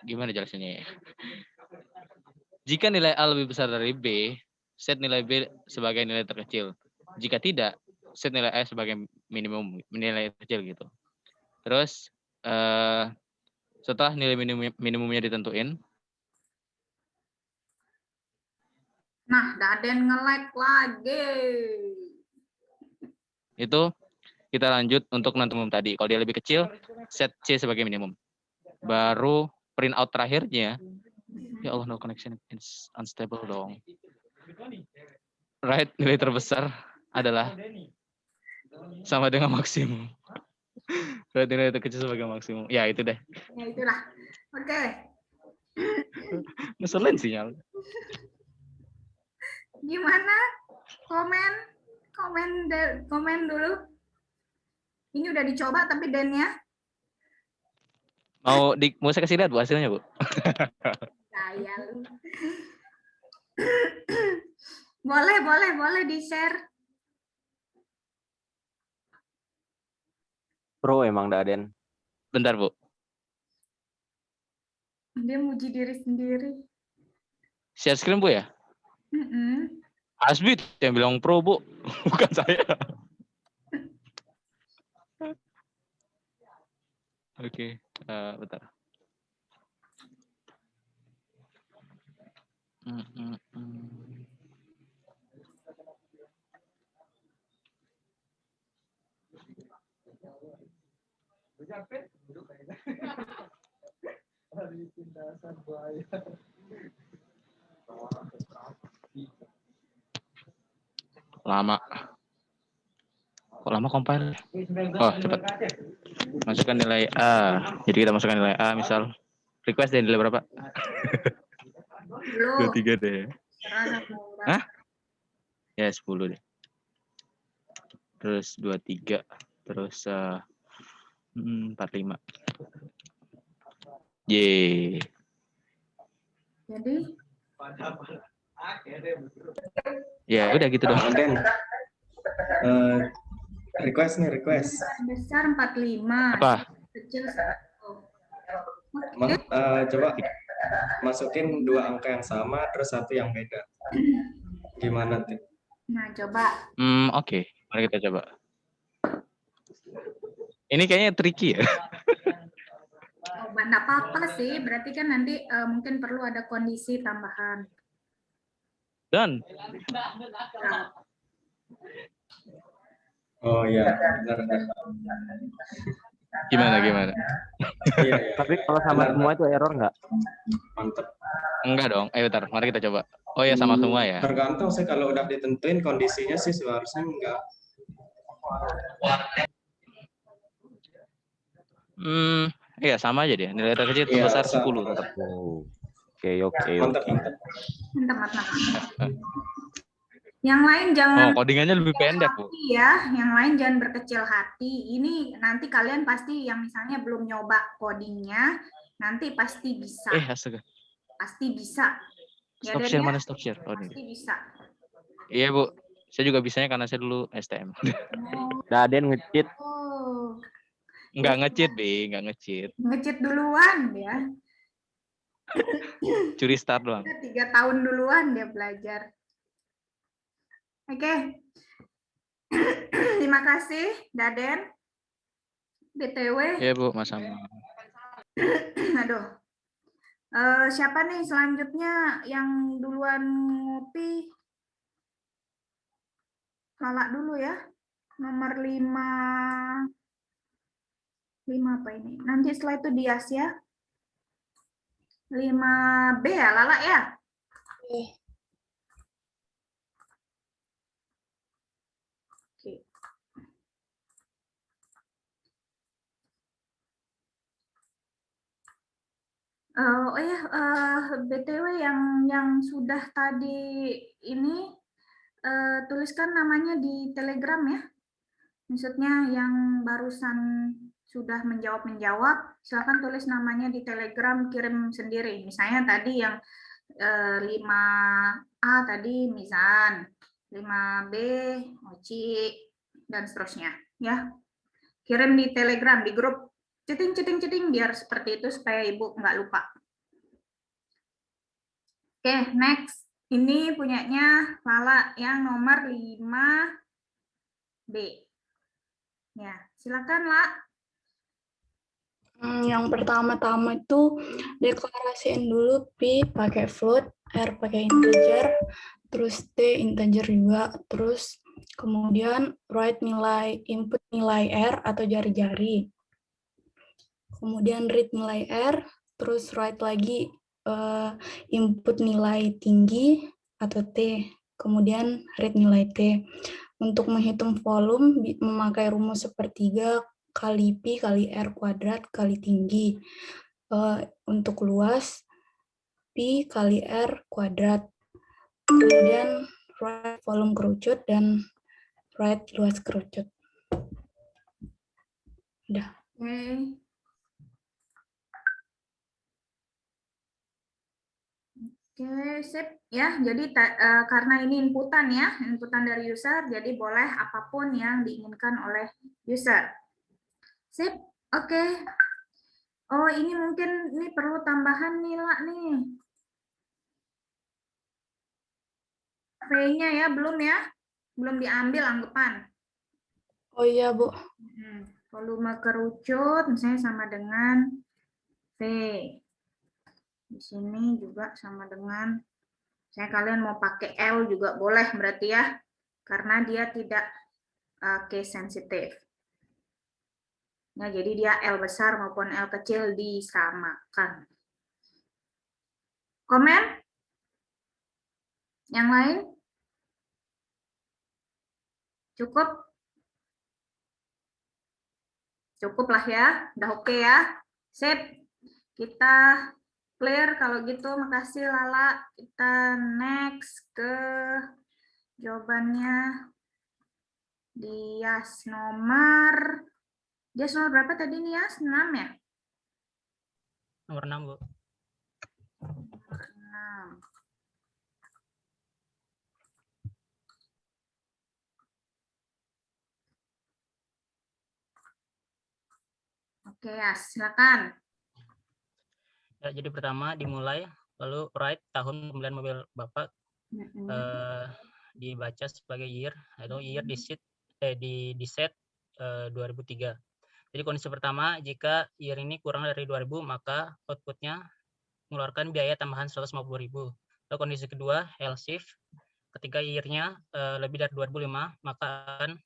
gimana jelasinnya ya? Jika nilai A lebih besar dari B, set nilai B sebagai nilai terkecil. Jika tidak, set nilai E sebagai minimum, nilai terkecil gitu. Terus setelah nilai minimumnya ditentuin. Nah, Daden nge-like lagi. Itu kita lanjut untuk menentukan tadi. Kalau dia lebih kecil, set C sebagai minimum. Baru print out terakhirnya. Ya Allah, no connection, it's unstable dong. Right, nilai terbesar adalah sama dengan maksimum. Right, nilai terkecil sebagai maksimum. Ya, itu deh. Ya, itulah. Oke. Ngeselin sinyal. Gimana? Komen dulu. Ini udah dicoba tapi Den-nya. Mau saya kasih lihat Bu hasilnya, Bu? Saya lu. boleh di-share. Pro emang Daden. Bentar, Bu. Dia muji diri sendiri. Share screen, Bu ya? Hasbi yang bilang pro, Bu. Bukan saya. Oke, bentar. Lama. Kok lama compile? Oh, cepat. Masukkan nilai A. Jadi kita masukkan nilai A, misal. Request deh nilai berapa? 23 deh. Hah? Ya, 10 deh. Terus 23. Terus 45. Yeay. Jadi? Ya, udah gitu dong. Den, request nih, request. Besar 45. Apa? Kecil 1. Coba masukin 2 angka yang sama, terus 1 yang beda. Gimana, Tin? Nah, coba. Oke. Mari kita coba. Ini kayaknya tricky ya. Oh, nggak apa-apa sih, berarti kan nanti mungkin perlu ada kondisi tambahan. Done. Oh iya, benar. Gimana? Iya. Tapi kalau sama semua itu error nggak? Mantap. Enggak dong. Bentar, mari kita coba. Oh ya, sama semua ya. Tergantung sih, kalau udah ditentuin kondisinya sih seharusnya enggak. Iya, sama aja deh. Nilai terkecil terbesar 10 tetap. Oke. Mantap. Mantap. Yang lain jangan Codingannya lebih pendek, Bu. ya, yang lain jangan berkecil hati. Ini nanti kalian pasti yang misalnya belum nyoba codingnya, nanti pasti bisa. Astaga. Pasti bisa. Stop share, mana stop share? Oh, pasti bisa. Iya, Bu. Saya juga bisanya karena saya dulu STM. Daden nge-cheat. Oh. Enggak nge-cheat, Bi. Enggak nge-cheat. Nge-cheat duluan ya. Curi start doang. 3 tahun duluan dia belajar. Oke. Terima kasih, Daden. BTW. Iya, Bu, Mas Sama. Aduh. Siapa nih selanjutnya yang duluan ngopi? Lala dulu ya. Nomor 5. 5 apa ini? Nanti setelah itu Dias ya. 5B ya, Lala ya? Oke. Oh ya, BTW yang sudah tadi ini tuliskan namanya di Telegram ya. Maksudnya yang barusan sudah menjawab, silakan tulis namanya di Telegram, kirim sendiri. Misalnya tadi yang 5A tadi Mizan, 5B Mochi, dan seterusnya ya. Kirim di Telegram, di grup ceting biar seperti itu supaya Ibu nggak lupa. Oke, next. Ini punyanya Lala yang nomor 5B. Ya, silakan, La. Yang pertama-tama itu deklarasiin dulu P pakai float, R pakai integer, terus T integer juga, terus kemudian write nilai input nilai R atau jari-jari. Kemudian read nilai R, terus write lagi input nilai tinggi atau T, kemudian read nilai T. Untuk menghitung volume memakai rumus sepertiga kali Pi kali R kuadrat kali tinggi. Untuk luas Pi kali R kuadrat. Kemudian write volume kerucut dan write luas kerucut. Udah. Oke, sip ya. Jadi karena ini inputan ya, inputan dari user, jadi boleh apapun yang diinginkan oleh user. Sip, oke. Oh, ini mungkin ini perlu tambahan nih, La, nih. V-nya ya, belum ya? Belum diambil anggapan. Oh iya, Bu. Volume kerucut misalnya sama dengan V. Di sini juga sama dengan, saya kalian mau pakai L juga boleh berarti ya, karena dia tidak case sensitive. Nah, jadi dia L besar maupun L kecil disamakan. Komen? Yang lain? Cukup? Cukup lah ya, udah oke ya. Sip, kita clear kalau gitu. Makasih Lala. Kita next ke jawabannya Dias nomor berapa tadi nih ya? 6 ya? Nomor 6, Bu. Nomor 6. Oke ya, silakan. Ya, jadi pertama dimulai, lalu write tahun pembelian mobil Bapak, dibaca sebagai year, atau year di set 2003. Jadi kondisi pertama, jika year ini kurang dari 2000, maka outputnya mengeluarkan biaya tambahan 150.000. Lalu kondisi kedua, else if, ketika year-nya lebih dari 2005, maka akan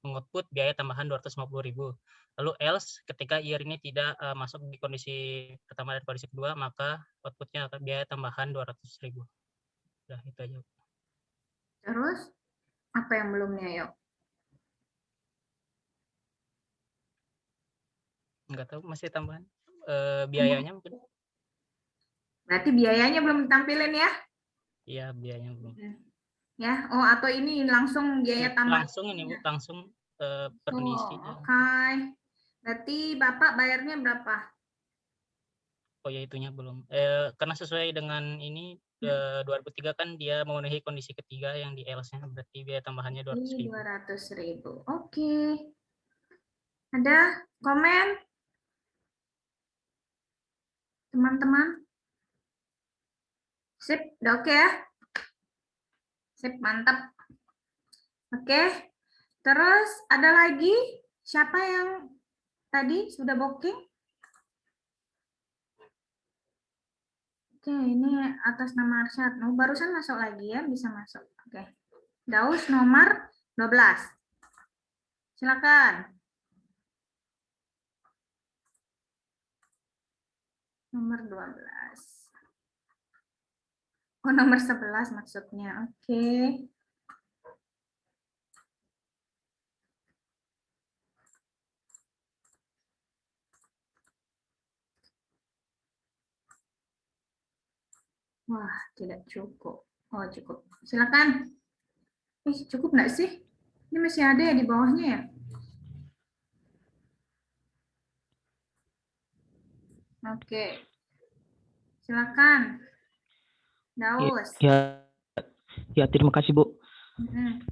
mengoutput biaya tambahan 250.000. Lalu else, ketika year ini tidak masuk di kondisi pertama dan kondisi kedua, maka outputnya akan biaya tambahan 200.000. Udah, itu aja. Terus, apa yang belumnya, yuk? Enggak tahu, masih tambahan. Biayanya mungkin. Berarti biayanya belum ditampilin ya? Iya, biayanya belum. Ya, oh atau ini langsung biaya tambah? Langsung ini, Bu, langsung permisi. Oke. Berarti Bapak bayarnya berapa? Oh ya, itunya belum. Karena sesuai dengan ini 2003 kan dia memenuhi kondisi ketiga yang di else-nya, berarti biaya tambahannya 200.000. 200.000. Oke. Ada komen? Teman-teman? Sip, udah oke ya? Sip, mantap. Oke. Terus ada lagi? Siapa yang tadi sudah booking? Oke, ini atas nama Arsyad. Oh, barusan masuk lagi ya, bisa masuk. Oke. Daus nomor 12. Silakan. Nomor 12. Oh, nomor 11 maksudnya. Oke. Wah, tidak cukup. Oh, cukup. Silakan. Cukup nggak sih? Ini masih ada ya di bawahnya ya? Oke. Silakan. Daus. Ya, terima kasih, Bu.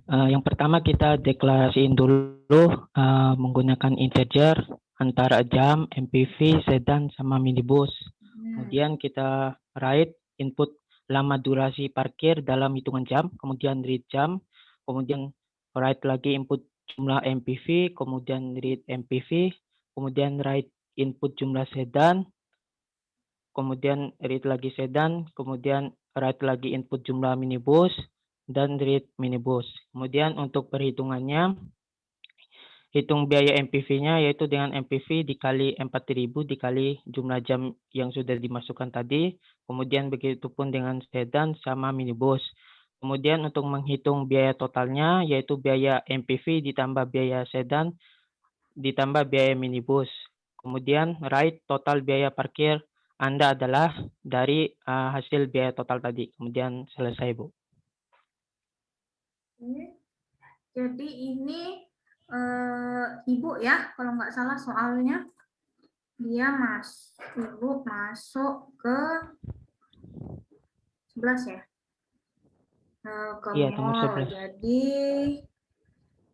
Yang pertama kita deklarasiin dulu menggunakan integer antara jam, MPV, sedan, sama minibus. Kemudian kita write input lama durasi parkir dalam hitungan jam, kemudian read jam, kemudian write lagi input jumlah MPV, kemudian read MPV, kemudian write input jumlah sedan, kemudian read lagi sedan, kemudian write lagi input jumlah minibus, dan read minibus. Kemudian untuk perhitungannya, hitung biaya MPV-nya yaitu dengan MPV dikali 4.000 dikali jumlah jam yang sudah dimasukkan tadi. Kemudian begitu pun dengan sedan sama minibus. Kemudian untuk menghitung biaya totalnya yaitu biaya MPV ditambah biaya sedan ditambah biaya minibus. Kemudian write total biaya parkir Anda adalah dari hasil biaya total tadi. Kemudian selesai, Bu. Jadi ini Ibu ya, kalau nggak salah soalnya dia Ibu masuk ke 11 ya, ke mall. Jadi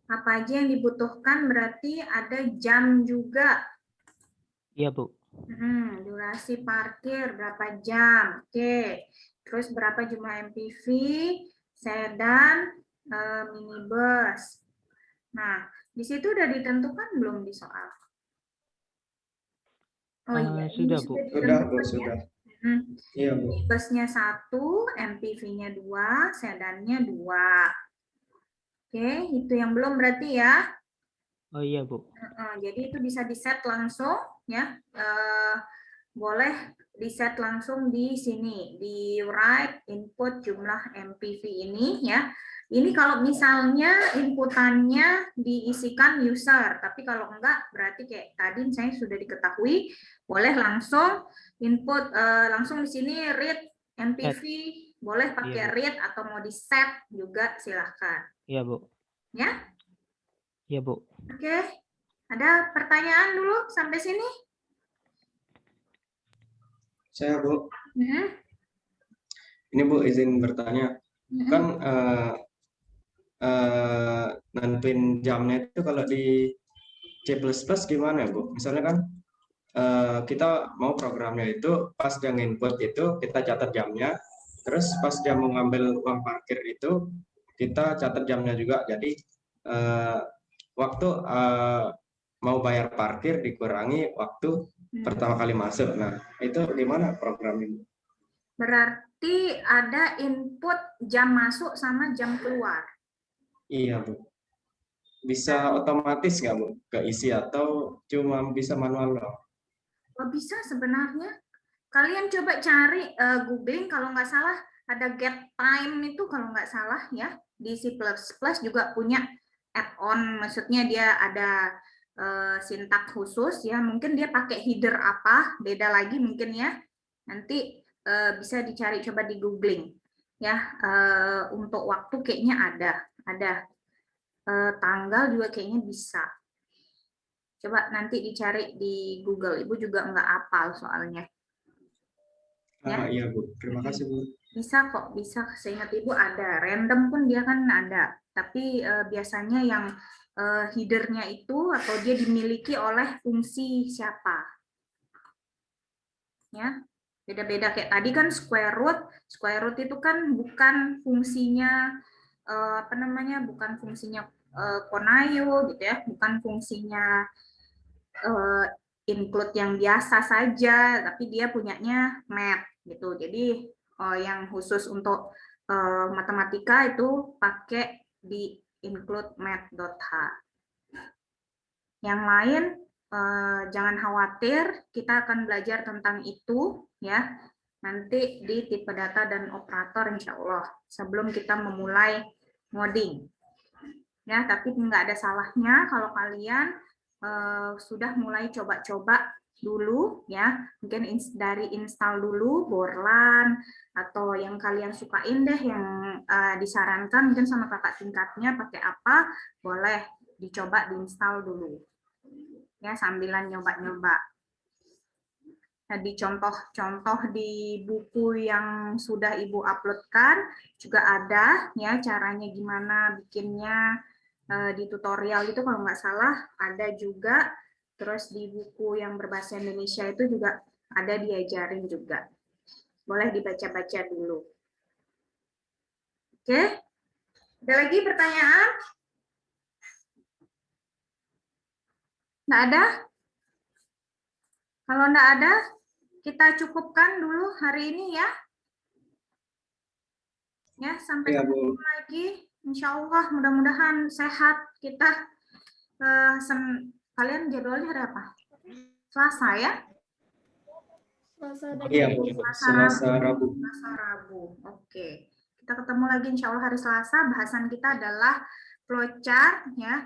apa aja yang dibutuhkan berarti ada jam juga. Iya, Bu. Durasi parkir berapa jam? Oke. Terus berapa jumlah MPV, sedan, minibus. Nah, di situ udah ditentukan belum di soal? Oh iya, sudah, Bu. Sudah, Bu, sudah. Iya, Bu. Busnya 1, MPV-nya 2, sedannya 2. Oke, itu yang belum berarti ya? Oh iya, Bu. Jadi itu bisa di-set langsung ya. Boleh di set langsung di sini, di write input jumlah MPV ini ya. Ini kalau misalnya inputannya diisikan user, tapi kalau enggak berarti kayak tadi saya sudah diketahui, boleh langsung input langsung di sini read MPV, boleh pakai read atau mau di set juga silahkan. Iya, Bu. Ya? Iya, Bu. Oke. Ada pertanyaan dulu sampai sini? Saya, Bu. Ini Bu izin bertanya. Kan nentuin jamnya itu kalau di C++ gimana, Bu? Misalnya kan kita mau programnya itu pas dia input itu kita catat jamnya, terus pas dia mau ngambil uang parkir itu kita catat jamnya juga. Jadi waktu mau bayar parkir dikurangi waktu pertama kali masuk. Nah, itu gimana program ini? Berarti ada input jam masuk sama jam keluar. Iya, Bu. Bisa otomatis nggak, Bu? Keisi atau cuma bisa manual loh? Oh, bisa sebenarnya. Kalian coba cari googling, kalau nggak salah ada get time itu kalau nggak salah ya. Di C++ juga punya add-on, maksudnya dia ada sintak khusus ya, mungkin dia pakai header apa, beda lagi mungkin ya. Nanti bisa dicari coba di googling ya. Untuk waktu kayaknya ada tanggal juga kayaknya bisa. Coba nanti dicari di Google, Ibu juga nggak hafal soalnya. Ya. Iya, Bu. Terima kasih, Bu. Bisa kok, bisa. Seingat Ibu ada. Random pun dia kan ada. Tapi biasanya yang header-nya itu atau dia dimiliki oleh fungsi siapa. Ya. Beda-beda kayak tadi kan square root. Square root itu kan bukan fungsinya apa namanya? Bukan fungsinya Konayo gitu ya, bukan fungsinya include yang biasa saja, tapi dia punyanya math gitu. Jadi yang khusus untuk matematika itu pakai di include math.h. Yang lain jangan khawatir, kita akan belajar tentang itu ya nanti di tipe data dan operator insya Allah sebelum kita memulai ngoding. Ya, tapi nggak ada salahnya kalau kalian sudah mulai coba-coba dulu ya, mungkin dari install dulu Borland atau yang kalian sukain deh, yang disarankan mungkin sama kakak tingkatnya pakai apa, boleh dicoba diinstal dulu ya sambilan nyoba-nyoba. Nah, di contoh-contoh di buku yang sudah Ibu uploadkan juga ada ya caranya gimana bikinnya. Di tutorial itu kalau nggak salah ada juga, terus di buku yang berbahasa Indonesia itu juga ada diajarin juga. Boleh dibaca-baca dulu. Oke, ada lagi pertanyaan? Nggak ada? Kalau nggak ada, kita cukupkan dulu hari ini ya. Ya, sampai ketemu lagi. Insya Allah mudah-mudahan sehat kita. Kalian jadwalnya hari apa? Selasa ya? Iya, Bu. Selasa Rabu. Selasa Rabu. Oke. Kita ketemu lagi insya Allah hari Selasa. Bahasan kita adalah flowchart ya.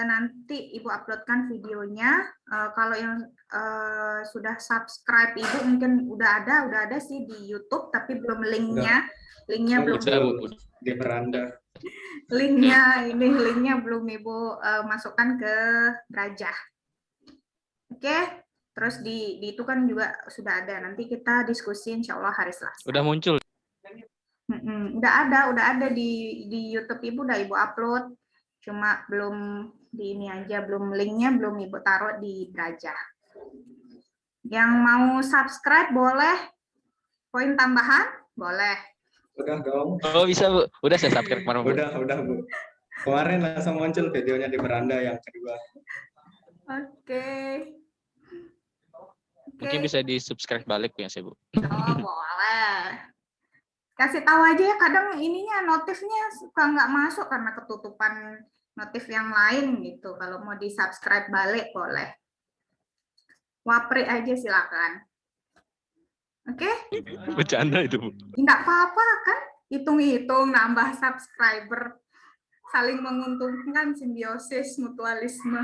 Nanti Ibu uploadkan videonya. Kalau yang sudah subscribe Ibu mungkin udah ada sih di YouTube, tapi belum linknya. Linknya belum. Di beranda. Linknya belum Ibu masukkan ke Brajah. Oke, terus di itu kan juga sudah ada. Nanti kita diskusi insya Allah hari Selasa. Udah muncul. Udah ada di YouTube Ibu, udah Ibu upload. Cuma belum di ini aja, belum linknya belum Ibu taruh di Brajah. Yang mau subscribe boleh. Poin tambahan boleh. Udah dong. Oh bisa, Bu. Udah saya subscribe kemarin, Bu. Udah, Bu. Kemarin langsung muncul videonya di beranda yang kedua. Oke. Mungkin bisa di-subscribe balik ya, saya, Bu. Oh, boleh. Kasih tahu aja ya, kadang ininya notifnya suka nggak masuk karena ketutupan notif yang lain gitu. Kalau mau di-subscribe balik boleh. Wapri aja silakan. Oke? Bercanda itu, Bu. Enggak apa-apa kan? Hitung-hitung nambah subscriber. Saling menguntungkan, simbiosis, mutualisme.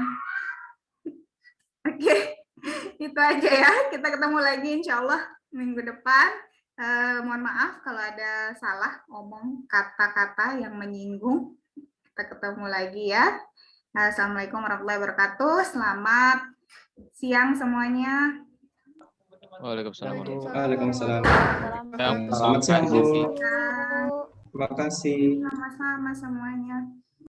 Oke, itu aja ya. Kita ketemu lagi insya Allah minggu depan. Mohon maaf kalau ada salah omong kata-kata yang menyinggung. Kita ketemu lagi ya. Assalamualaikum warahmatullahi wabarakatuh. Selamat siang semuanya. Waalaikumsalam. Waalaikumsalam. Selamat Selamat siang, Bu. Ya, Terima kasih. sama-sama semuanya.